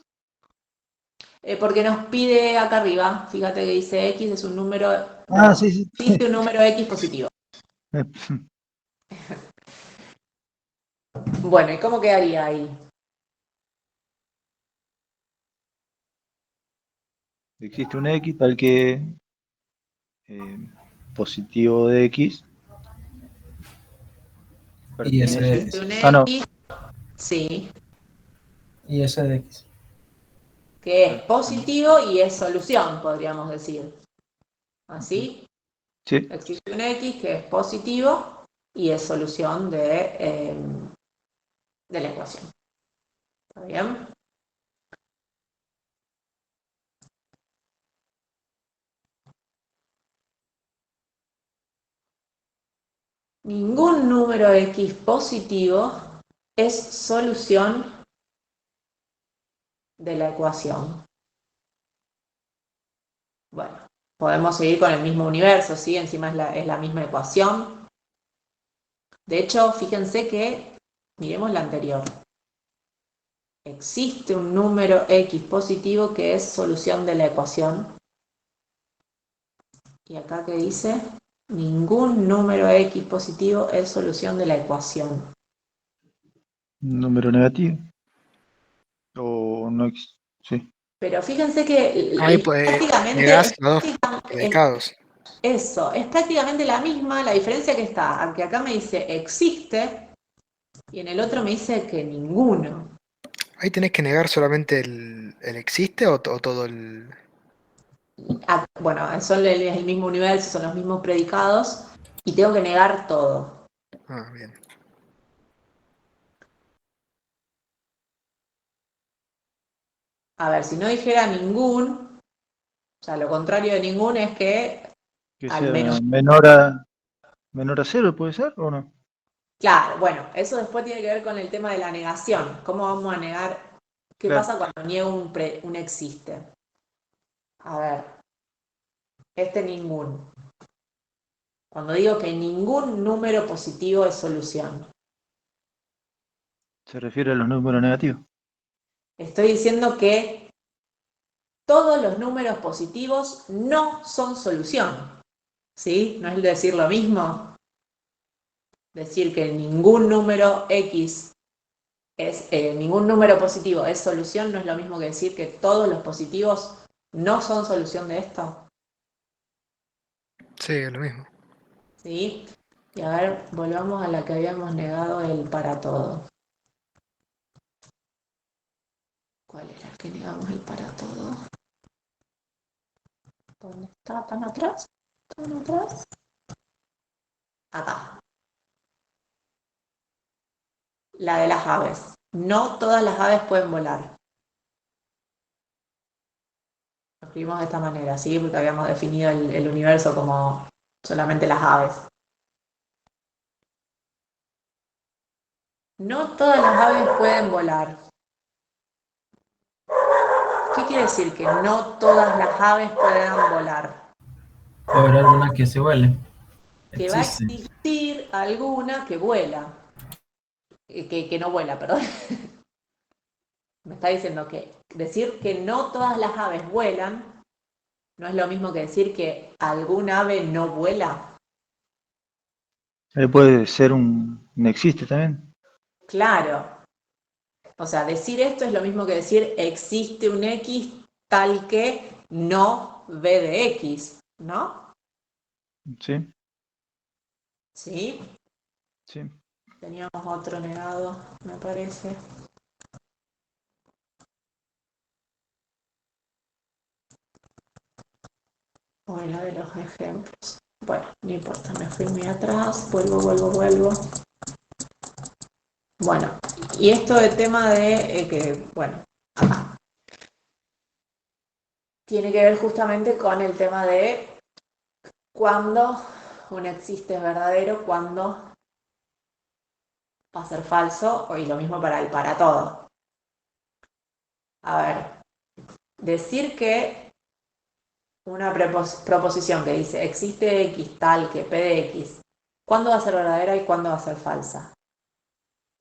Porque nos pide acá arriba, fíjate que dice X es un número, Ah, perdón, sí, sí. existe un número X positivo. Bueno, ¿y cómo quedaría ahí? Existe un X tal que eh, positivo de X Y S de pertenece. Existe un X. Ah, no. X, sí, Y S de X. que es positivo y es solución, podríamos decir. ¿Así? Sí. Existe un X que es positivo y es solución de la ecuación. ¿Está bien? Ningún número X positivo es solución de la ecuación. Bueno, podemos seguir con el mismo universo, ¿sí? Encima es la misma ecuación. De hecho, fíjense que, miremos la anterior. Existe un número X positivo que es solución de la ecuación. Y acá que dice, ningún número X positivo es solución de la ecuación. Número negativo. O no. Sí. Pero fíjense que ahí pues prácticamente negás los dos predicados. eso, es prácticamente la misma, la diferencia que está, aunque acá me dice existe y en el otro me dice que ninguno. Ahí tenés que negar solamente el existe o todo el. Bueno, es el mismo universo, son los mismos predicados y tengo que negar todo. Ah, bien. A ver, si no dijera ningún, o sea, lo contrario de ningún es que Que al sea menos. menor a cero, ¿puede ser o no? Claro, bueno, eso después tiene que ver con el tema de la negación. ¿Cómo vamos a negar? ¿Qué Claro. pasa cuando niego un existe? A ver, ningún. Cuando digo que ningún número positivo es solución, Se refiere a los números negativos. estoy diciendo que todos los números positivos no son solución. ¿Sí? ¿No es decir lo mismo? Decir que ningún número X ningún número positivo es solución no es lo mismo que decir que todos los positivos no son solución de esto. Sí, es lo mismo. ¿Sí? Y a ver, volvamos a la que habíamos negado el para todo. ¿Cuál era el que negamos el para todo? ¿Dónde está? ¿Tan atrás? ¿Tan atrás? Acá. La de las aves. No todas las aves pueden volar. Lo escribimos de esta manera, ¿sí? Porque habíamos definido el universo como solamente las aves. No todas las aves pueden volar. ¿Qué quiere decir que no todas las aves puedan volar? Puede haber alguna que se vuele. Que va a Existe. existir alguna que vuela. Que no vuela, perdón. Me está diciendo que decir que no todas las aves vuelan ¿No es lo mismo que decir que algún ave no vuela? Puede ser un existe también. Claro. O sea, decir esto es lo mismo que decir existe un X tal que no V de X, ¿no? Sí, ¿Sí? sí. Teníamos otro negado, me parece. Bueno, de los ejemplos. Bueno, no importa, me fui muy atrás, vuelvo. Bueno, y esto del tema de que, bueno, acá, tiene que ver justamente con el tema de cuándo un existe es verdadero, cuándo va a ser falso, y lo mismo para el para todo. A ver, decir que una proposición que dice existe X tal que P de X, ¿cuándo va a ser verdadera y cuándo va a ser falsa?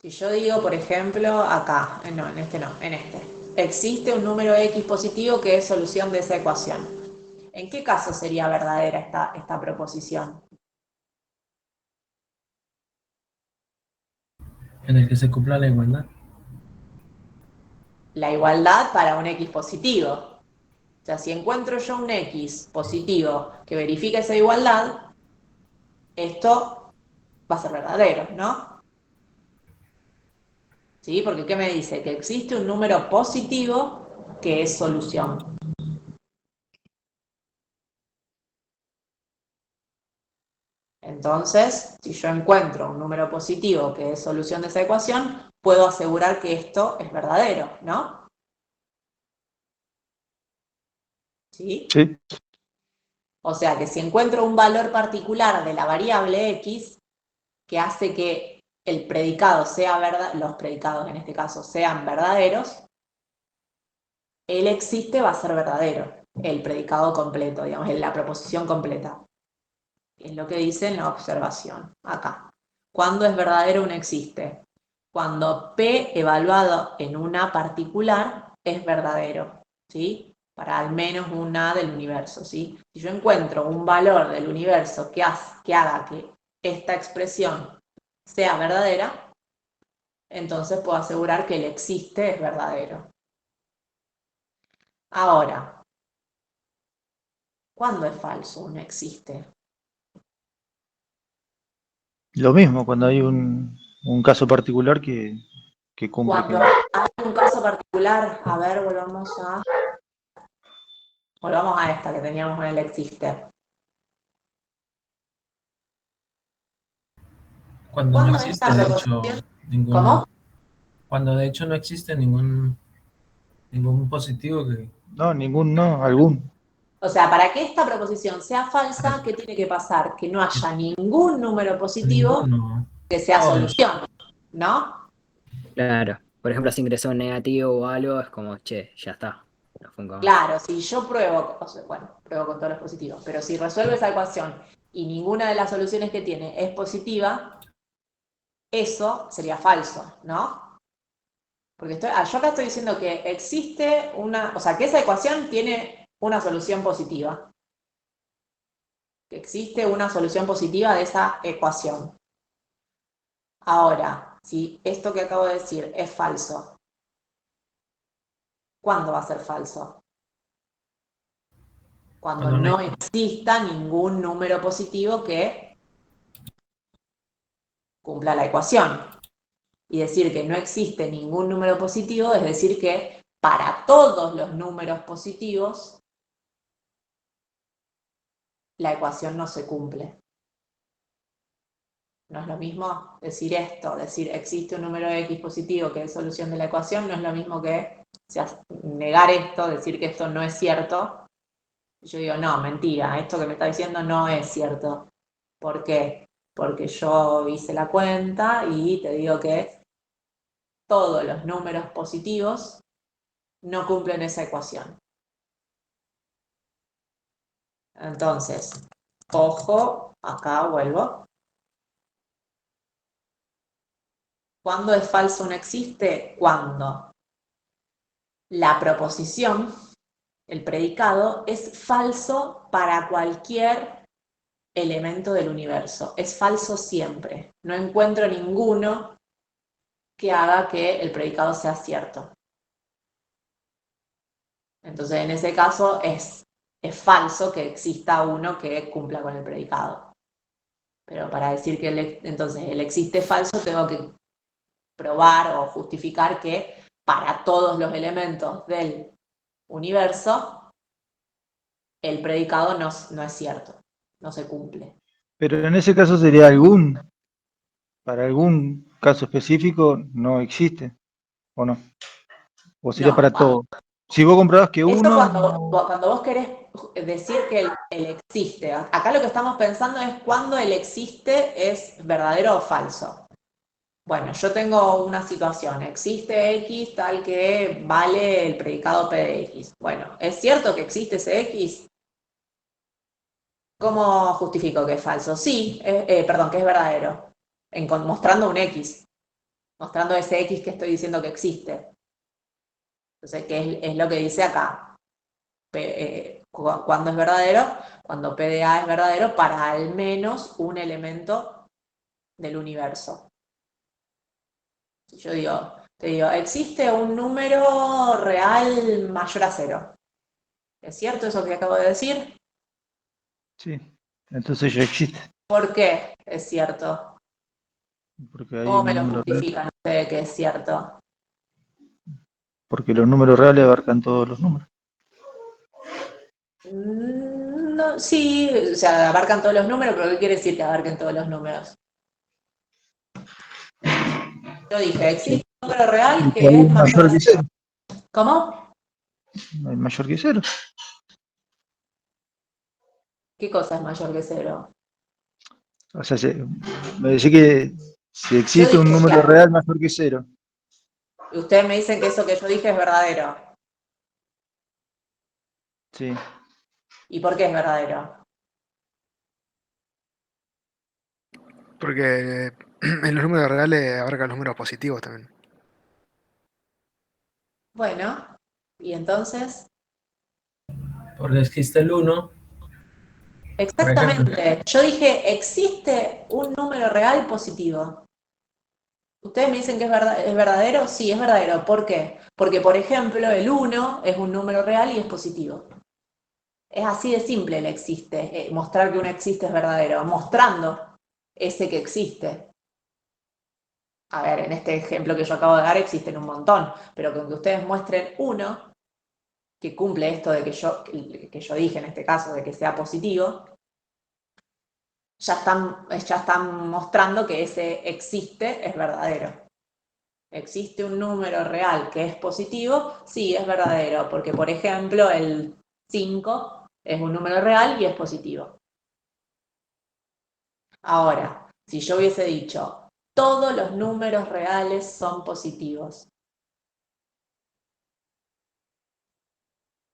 Si yo digo, por ejemplo, acá, no, en este no, en este, existe un número X positivo que es solución de esa ecuación. ¿En qué caso sería verdadera esta proposición? En el que se cumpla la igualdad. La igualdad para un X positivo. O sea, si encuentro yo un X positivo que verifica esa igualdad, esto va a ser verdadero, ¿no? ¿Sí? Porque ¿qué me dice? Que existe un número positivo que es solución. Entonces, si yo encuentro un número positivo que es solución de esa ecuación, puedo asegurar que esto es verdadero, ¿no? ¿Sí? Sí, O sea que si encuentro un valor particular de la variable X que hace que el predicado sea verdad, los predicados en este caso sean verdaderos, el existe va a ser verdadero, el predicado completo, digamos, la proposición completa. Es lo que dice en la observación, acá. ¿Cuándo es verdadero un existe? Cuando P evaluado en una particular es verdadero, ¿sí? Para al menos una del universo, ¿sí? Si yo encuentro un valor del universo que haga que esta expresión sea verdadera, entonces puedo asegurar que el existe es verdadero. Ahora, ¿cuándo es falso un existe? lo mismo cuando hay un caso particular que cumple Cuando con... hay un caso particular, a ver, volvamos a esta que teníamos en el existe. Cuando no ¿Cuándo existe, esta de proposición? hecho, ninguna. ¿Cómo? Cuando de hecho no existe ningún positivo que. No, ningún no, algún. O sea, para que esta proposición sea falsa, Claro, ¿qué tiene que pasar? Que no que haya ningún número positivo ninguno. que sea Todos. solución, ¿no? Claro. Por ejemplo, si ingresó un negativo o algo, es como, che, ya está. No fue más. Claro, si yo pruebo, o sea, bueno, pruebo con todos los positivos, pero si resuelvo esa ecuación y ninguna de las soluciones que tiene es positiva, eso sería falso, ¿no? Porque yo acá estoy diciendo que existe o sea, que esa ecuación tiene una solución positiva. Que existe una solución positiva de esa ecuación. Ahora, si esto que acabo de decir es falso, ¿cuándo va a ser falso? Cuando Cuando no no existe. exista ningún número positivo que cumpla la ecuación. Y decir que no existe ningún número positivo es decir que para todos los números positivos la ecuación no se cumple. No es lo mismo decir esto, decir existe un número X positivo que es solución de la ecuación, no es lo mismo que negar esto, decir que esto no es cierto. Yo digo, no, mentira, esto que me está diciendo no es cierto. ¿Por qué? Porque yo hice la cuenta y te digo que todos los números positivos no cumplen esa ecuación. Entonces, ojo, acá vuelvo. ¿Cuándo es falso un existe? Cuando la proposición el predicado, es falso para cualquier elemento del universo. Es falso siempre. No encuentro ninguno que haga que el predicado sea cierto. Entonces, en ese caso, es falso que exista uno que cumpla con el predicado. Pero para decir que entonces el existe falso, tengo que probar o justificar que para todos los elementos del universo, el predicado no es cierto, no se cumple. Pero en ese caso sería para algún caso específico no existe, ¿o no? O sería No, para todo. Si vos comprobás que eso uno, cuando vos querés decir que el existe. Acá lo que estamos pensando es cuándo el existe es verdadero o falso. Bueno, yo tengo una situación, existe X tal que vale el predicado P de X. Bueno, ¿es cierto que existe ese X? ¿Cómo justifico que es falso? Sí, perdón, que es verdadero. Mostrando un X, mostrando ese X que estoy diciendo que existe. Entonces, ¿qué es lo que dice acá? ¿Cuándo es verdadero? Cuando P de A es verdadero para al menos un elemento del universo. Si yo te digo, existe un número real mayor a 0. ¿Es cierto eso que acabo de decir? sí, entonces ya existe, ¿Por qué es cierto? porque hay ¿Cómo me un lo número real, justifican ustedes que es cierto? porque los números reales abarcan todos los números. No, sí, o sea, abarcan todos los números, pero ¿qué quiere decir que abarquen todos los números? Yo dije, Sí. existe un número real Y que que hay es un mayor mayor a que 0. cero, ¿Cómo? hay mayor que cero. ¿Qué cosa es mayor que 0? O sea, me decís que si Yo existe un dije número real mayor que cero, y ustedes me dicen que eso que yo dije es verdadero. sí, ¿Y por qué es verdadero? Porque en los números reales abarca los números positivos también. Bueno, y entonces, Porque existe el 1, por ejemplo. exactamente, yo dije, existe un número real positivo. ¿Ustedes me dicen que es verdadero? Sí, es verdadero. ¿Por qué? Porque, por ejemplo, el 1 es un número real y es positivo. Es así de simple el existe. Mostrar que uno existe es verdadero, mostrando ese que existe. A ver, en este ejemplo que yo acabo de dar existen un montón, pero con que ustedes muestren uno que cumple esto de que yo dije en este caso, de que sea positivo, ya están mostrando que ese existe es verdadero. ¿Existe un número real que es positivo? Sí, es verdadero, porque por ejemplo el 5 es un número real y es positivo. Ahora, si yo hubiese dicho, todos los números reales son positivos,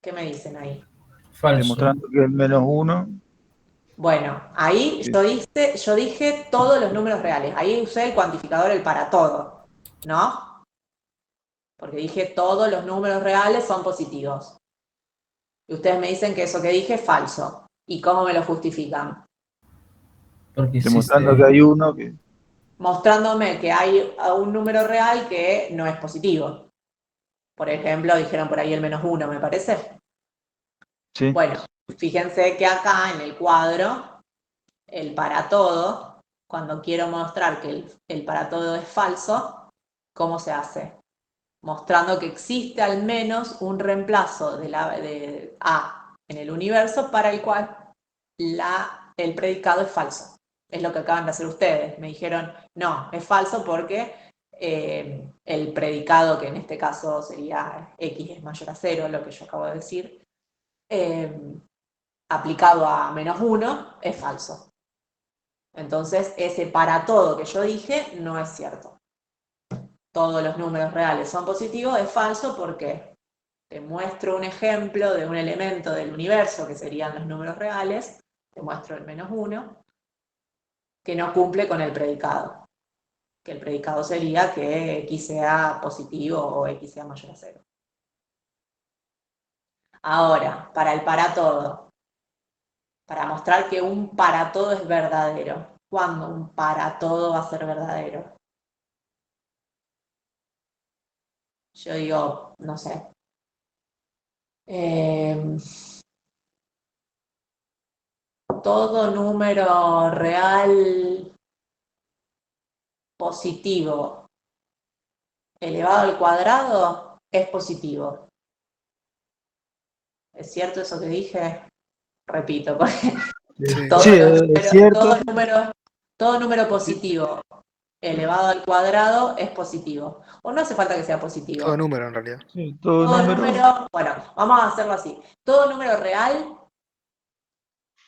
¿qué me dicen ahí? Falso. demostrando que el menos uno, Bueno, ahí sí, yo dije todos los números reales. Ahí usé el cuantificador, el para todo, ¿no? Porque dije todos los números reales son positivos. Y ustedes me dicen que eso que dije es falso. ¿Y cómo me lo justifican? Porque demostrando que existe. hay uno que, Mostrándome que hay un número real que no es positivo. Por ejemplo, dijeron por ahí el -1, me parece. sí, Bueno, fíjense que acá en el cuadro, el para todo, cuando quiero mostrar que el para todo es falso, ¿cómo se hace? Mostrando que existe al menos un reemplazo de A en el universo para el cual el predicado es falso. Es lo que acaban de hacer ustedes. Me dijeron, no, es falso porque el predicado, que en este caso sería X es mayor a 0, lo que yo acabo de decir, aplicado a -1, es falso. Entonces, ese para todo que yo dije no es cierto. Todos los números reales son positivos, es falso porque te muestro un ejemplo de un elemento del universo, que serían los números reales, te muestro el -1, que no cumple con el predicado. Que el predicado sería que X sea positivo o X sea mayor a 0. Ahora, para el para todo. Para mostrar que un para todo es verdadero. ¿Cuándo un para todo va a ser verdadero? Yo digo, no sé. Todo número real positivo elevado al cuadrado es positivo. ¿Es cierto eso que dije? Repito, porque Sí. Sí, es cierto. todo número positivo elevado al cuadrado es positivo. O no hace falta que sea positivo. Todo número en realidad. Sí, todo Todo número. número, bueno, vamos a hacerlo así. Todo número real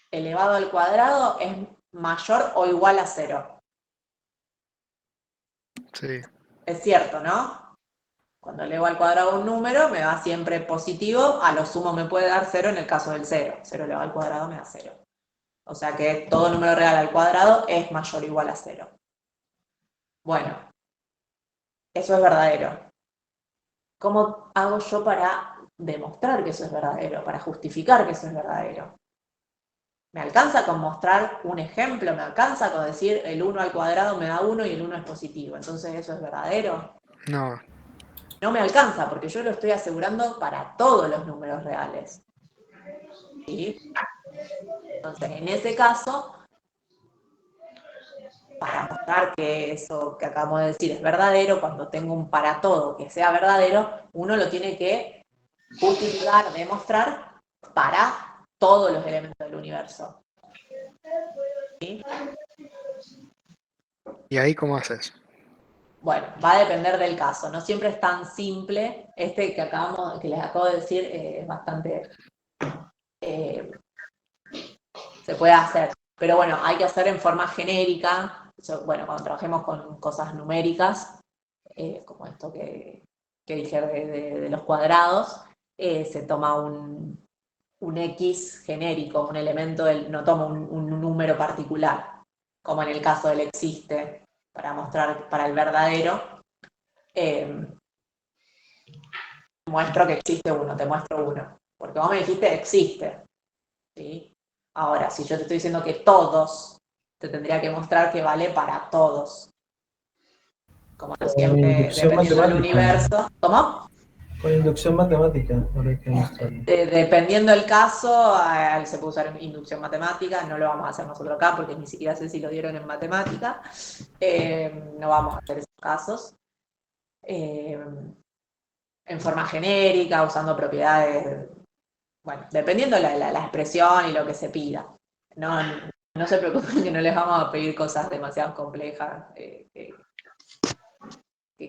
elevado al cuadrado es mayor o igual a 0. Sí. Es cierto, ¿no? Cuando elevo al cuadrado un número, me da siempre positivo, a lo sumo me puede dar 0 en el caso del 0. 0 elevado al cuadrado me da 0. O sea que todo número real al cuadrado es mayor o igual a 0. Bueno, eso es verdadero. ¿Cómo hago yo para demostrar que eso es verdadero, para justificar que eso es verdadero? ¿Me alcanza con mostrar un ejemplo? ¿Me alcanza con decir el 1 al cuadrado me da 1 y el 1 es positivo? Entonces, ¿eso es verdadero? No. No me alcanza porque yo lo estoy asegurando para todos los números reales. ¿Sí? Entonces, en ese caso, para mostrar que eso que acabamos de decir es verdadero, cuando tengo un para todo que sea verdadero, uno lo tiene que utilizar, demostrar para todos los elementos del universo. ¿Sí? ¿Y ahí cómo haces? Bueno, va a depender del caso, no siempre es tan simple. Este que les acabo de decir es bastante... se puede hacer, pero bueno, hay que hacer en forma genérica. Bueno, cuando trabajemos con cosas numéricas, como esto que dije de los cuadrados, se toma un X genérico, un elemento, no toma un número particular, como en el caso del existe, para mostrar para el verdadero. Muestro que existe uno, te muestro uno. Porque vos me dijiste existe. ¿Sí? Ahora, si yo te estoy diciendo que todos, te tendría que mostrar que vale para todos. Como siempre, inducción dependiendo del matemática. universo. ¿Cómo? Con inducción matemática, ahora hay que mostrarlo. Dependiendo del caso, se puede usar inducción matemática, no lo vamos a hacer nosotros acá porque ni siquiera sé si lo dieron en matemática. No vamos a hacer esos casos. En forma genérica, usando propiedades, bueno, dependiendo la expresión y lo que se pida. No se preocupen que no les vamos a pedir cosas demasiado complejas que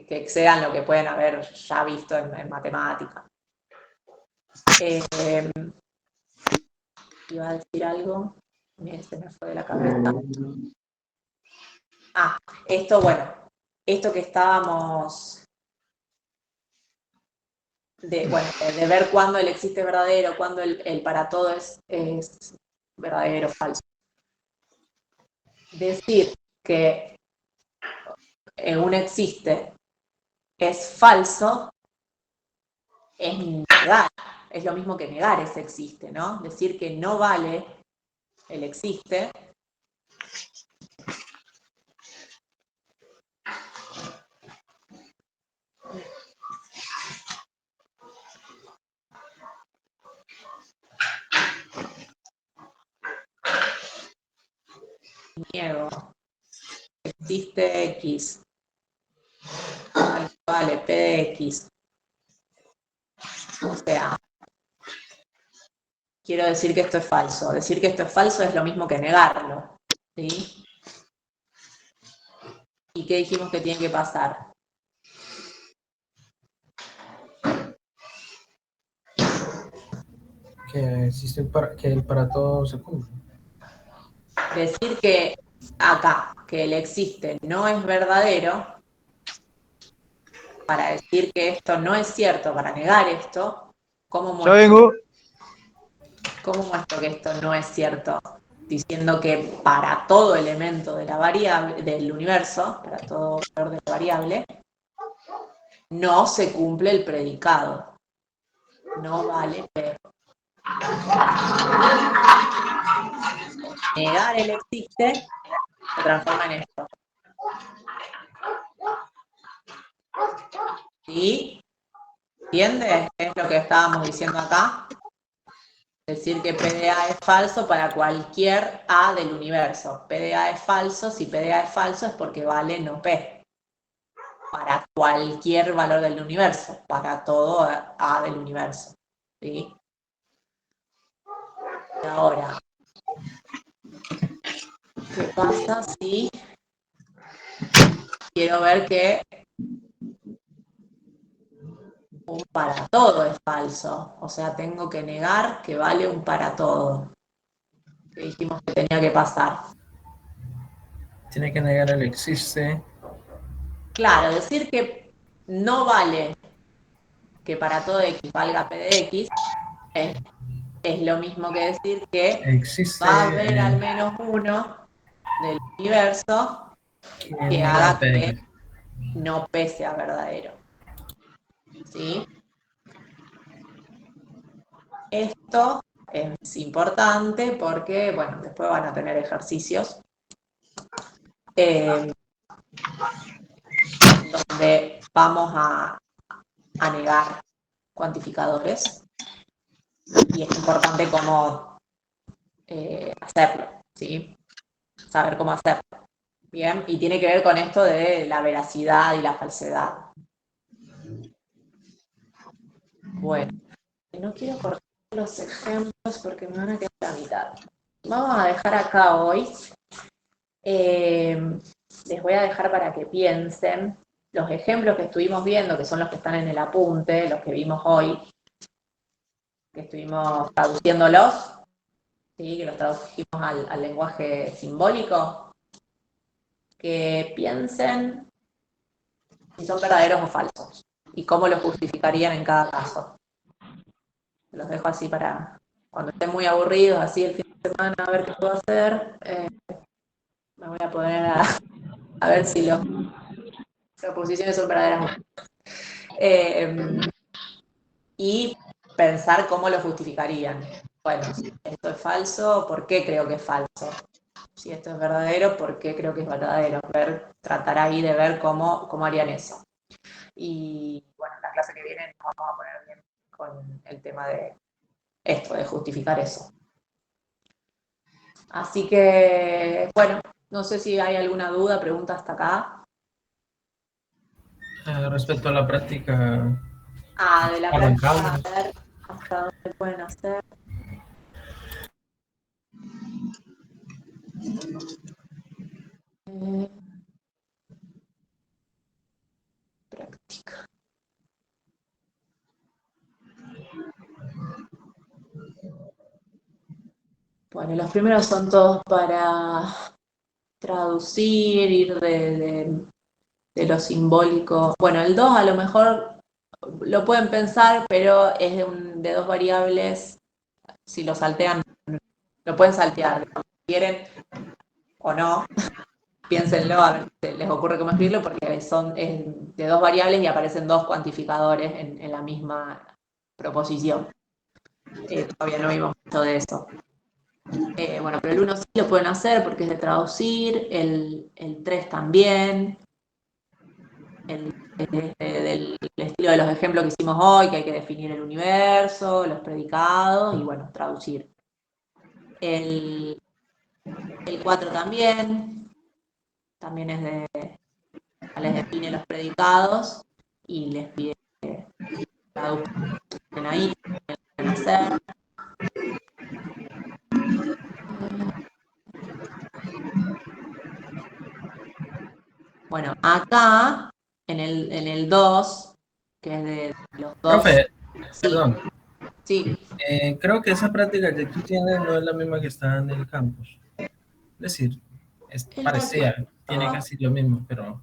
excedan lo que pueden haber ya visto en matemática. Iba a decir algo, se me fue de la cabeza. Esto que estábamos de ver cuándo el existe verdadero, cuándo el para todo es verdadero o falso. Decir que un existe es falso es negar, es lo mismo que negar ese existe, ¿no? Decir que no vale el existe niego. Existe X. Vale, P de X. O sea, quiero decir que esto es falso. Decir que esto es falso es lo mismo que negarlo. ¿Sí? ¿Y qué dijimos que tiene que pasar? Que existe que el para todo se cumple. Decir que acá, que el existe no es verdadero, para decir que esto no es cierto, para negar esto, ¿cómo Ya vengo. muestro que esto no es cierto? Diciendo que para todo elemento de la variable, del universo, para todo valor de la variable, no se cumple el predicado. No vale P. Negar el existe se transforma en esto. ¿Sí? ¿Entiendes? Es lo que estábamos diciendo acá. Decir que PDA es falso para cualquier A del universo. PDA es falso, si PDA es falso es porque vale no P. Para cualquier valor del universo, para todo A del universo. ¿Sí? Y ahora, ¿qué pasa si quiero ver que un para todo es falso? O sea, tengo que negar que vale un para todo. Que dijimos que tenía que pasar. Tiene que negar el existe. Claro, decir que no vale que para todo X valga P de X es lo mismo que decir que Existe va a haber al menos uno del universo que que niega haga P de que X. no P sea verdadero. ¿Sí? Esto es importante porque, bueno, después van a tener ejercicios donde vamos a negar cuantificadores y es importante cómo hacerlo, ¿sí? Saber cómo hacerlo. Bien, y tiene que ver con esto de la veracidad y la falsedad. Bueno, no quiero cortar los ejemplos porque me van a quedar a la mitad. Vamos a dejar acá hoy. Les voy a dejar para que piensen los ejemplos que estuvimos viendo, que son los que están en el apunte, los que vimos hoy, que estuvimos traduciéndolos, ¿sí? Que los tradujimos al lenguaje simbólico, que piensen si son verdaderos o falsos y cómo los justificarían en cada caso. Los dejo así para cuando estén muy aburridos, así el fin de semana, a ver qué puedo hacer. Me voy a poner a ver si las oposiciones son verdaderas. Y pensar cómo lo justificarían. Bueno, si esto es falso, ¿por qué creo que es falso? Si esto es verdadero, ¿por qué creo que es verdadero? Tratar ahí de ver cómo harían eso. Y bueno, la clase que viene nos vamos a poner bien con el tema de esto, de justificar eso. Así que, bueno, no sé si hay alguna duda, pregunta hasta acá. Respecto a la práctica, De la práctica, arrancamos. a ver hasta dónde pueden hacer. Práctica. Bueno, los primeros son todos para traducir, ir de lo simbólico. Bueno, el 2 a lo mejor lo pueden pensar, pero es de dos variables. Si lo saltean, lo pueden saltear. Si quieren o no, piénsenlo, a ver si les ocurre cómo escribirlo, porque es de dos variables y aparecen dos cuantificadores en la misma proposición. Todavía no vimos mucho de eso. Bueno, pero el 1 sí lo pueden hacer porque es de traducir, el 3 también, del estilo de los ejemplos que hicimos hoy, que hay que definir el universo, los predicados y bueno, traducir. El 4 también es les define los predicados y les pide que traduzcan ahí, que pueden hacer. Bueno, acá, en el 2, que es de los dos. Profe, Sí, perdón. sí. Creo que esa práctica que tú tienes no es la misma que está en el campus. Es decir, es parecida, tiene casi lo mismo, pero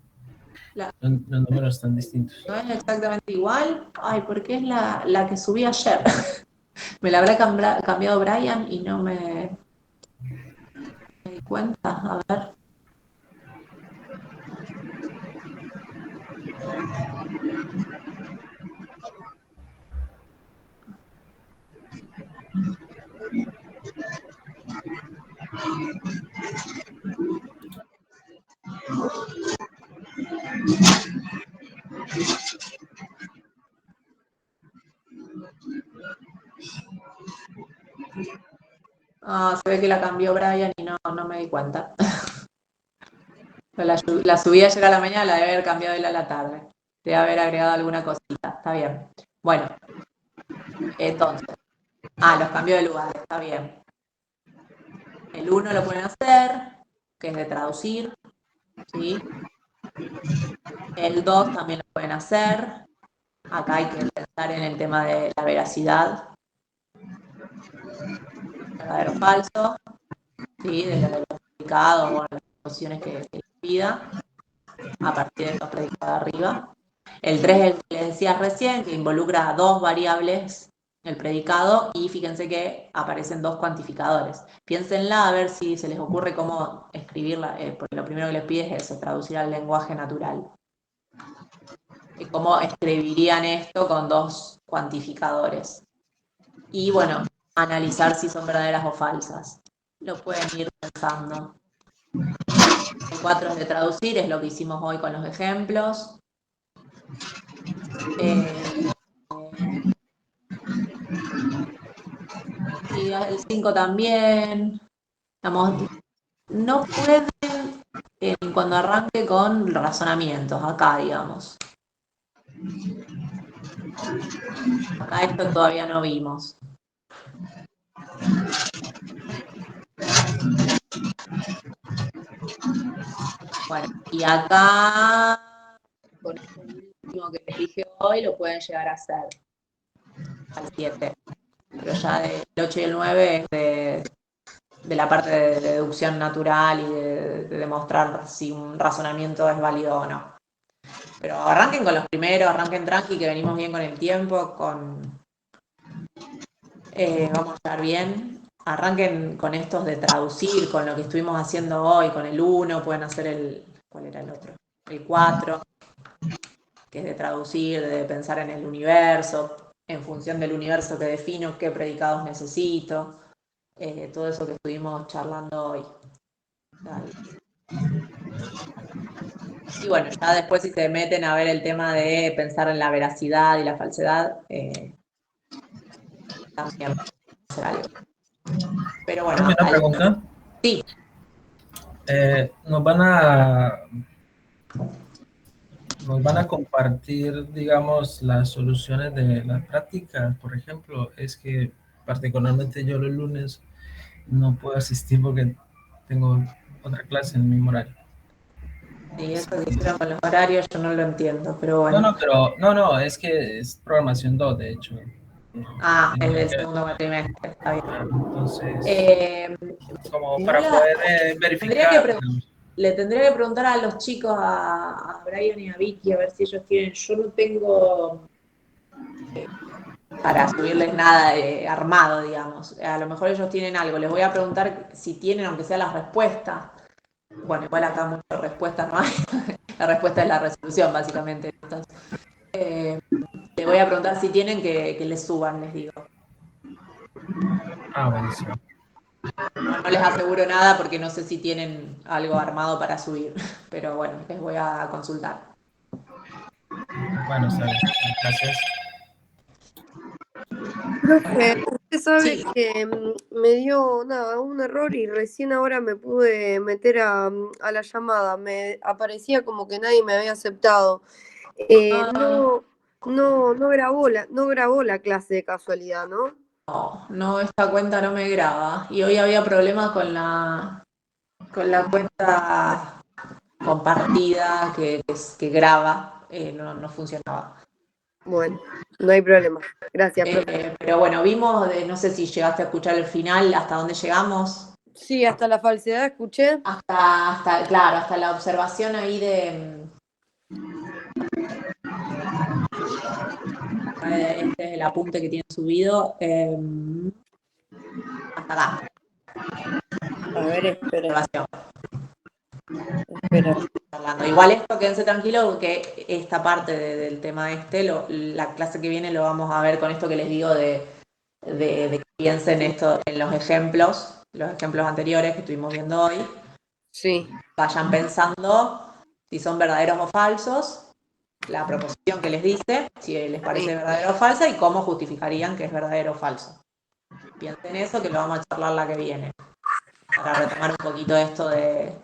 los números están distintos. No es exactamente igual. Ay, porque es la que subí ayer. Me la habrá cambiado Brian y no me di cuenta. A ver. Ah, se ve que la cambió Brian y no me di cuenta. La subí ayer a la mañana, la debe haber cambiado él a la tarde. Debe haber agregado alguna cosita, está bien. Bueno, entonces. Los cambios de lugar, está bien. El 1 lo pueden hacer, que es de traducir, ¿sí? El 2 también lo pueden hacer. Acá hay que pensar en el tema de la veracidad. Verdadero o falso, ¿sí? De los predicados o las nociones que les pida, a partir de los predicados de arriba. El 3 es el que les decía recién, que involucra 2 variables, el predicado, y fíjense que aparecen 2 cuantificadores. Piénsenla a ver si se les ocurre cómo escribirla, porque lo primero que les pide es eso, traducir al lenguaje natural. Y cómo escribirían esto con 2 cuantificadores. Y bueno, analizar si son verdaderas o falsas. Lo pueden ir pensando. El 4 es de traducir, es lo que hicimos hoy con los ejemplos. Y el 5 también. No pueden cuando arranque con razonamientos, acá digamos. Acá esto todavía no vimos. Bueno, y acá, con esto último que les dije hoy, lo pueden llegar a hacer al 7. Pero ya del 8 y el 9 es de la parte de deducción natural y de demostrar si un razonamiento es válido o no. Pero arranquen con los primeros, arranquen tranqui, que venimos bien con el tiempo, vamos a estar bien. Arranquen con estos de traducir, con lo que estuvimos haciendo hoy, con el 1, pueden hacer ¿cuál era el otro? El 4, que es de traducir, de pensar en el universo, en función del universo que defino, qué predicados necesito, todo eso que estuvimos charlando hoy. Dale. Y bueno, ya después si se meten a ver el tema de pensar en la veracidad y la falsedad, también hacer algo. Pero bueno, Una pregunta. Sí. Nos van a compartir, digamos, las soluciones de la práctica. Por ejemplo, es que particularmente yo los lunes no puedo asistir porque tengo otra clase en el mismo horario. Sí, eso que hicieron con los horarios yo no lo entiendo, pero bueno. No, es que es programación 2, de hecho. Es del segundo cuatrimestre, está bien. Entonces, como para poder verificar. Le tendría que preguntar a los chicos, a Brian y a Vicky, a ver si ellos tienen. Yo no tengo para subirles nada armado, digamos. A lo mejor ellos tienen algo. Les voy a preguntar si tienen, aunque sea las respuestas. Bueno, igual acá muchas respuestas no hay. La respuesta es la resolución, básicamente. Entonces, les voy a preguntar si tienen que les suban, les digo. Buenísimo. No les aseguro nada porque no sé si tienen algo armado para subir, pero bueno, les voy a consultar. Bueno, gracias. Profe, usted sabe Sí. que me dio un error y recién ahora me pude meter a la llamada. Me aparecía como que nadie me había aceptado. No grabó la clase de casualidad, ¿no? No, esta cuenta no me graba. Y hoy había problemas con la cuenta compartida que graba, no funcionaba. Bueno, no hay problema. Gracias, profe. Pero bueno, vimos, no sé si llegaste a escuchar el final, hasta dónde llegamos. Sí, hasta la falsedad escuché. Hasta la observación ahí este es el apunte que tiene subido. Hasta acá. A ver, espera. Igual esto, quédense tranquilos, que esta parte del tema la clase que viene lo vamos a ver con esto que les digo de que piensen esto en los ejemplos anteriores que estuvimos viendo hoy. Sí. Vayan pensando si son verdaderos o falsos, la proposición que les dice, si les parece verdadero o falsa y cómo justificarían que es verdadero o falso. Piensen eso, que lo vamos a charlar la que viene. Para retomar un poquito esto del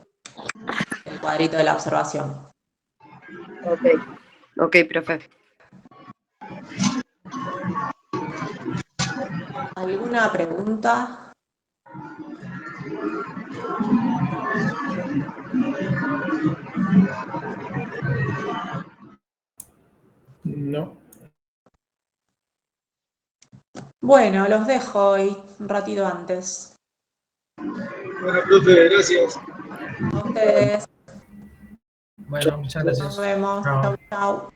cuadrito de la observación. Ok, profe. ¿Alguna pregunta? No. Bueno, los dejo hoy, un ratito antes. Bueno, profe, gracias. A ustedes, Bueno, muchas nos gracias. vemos. Chao. Chau, chau.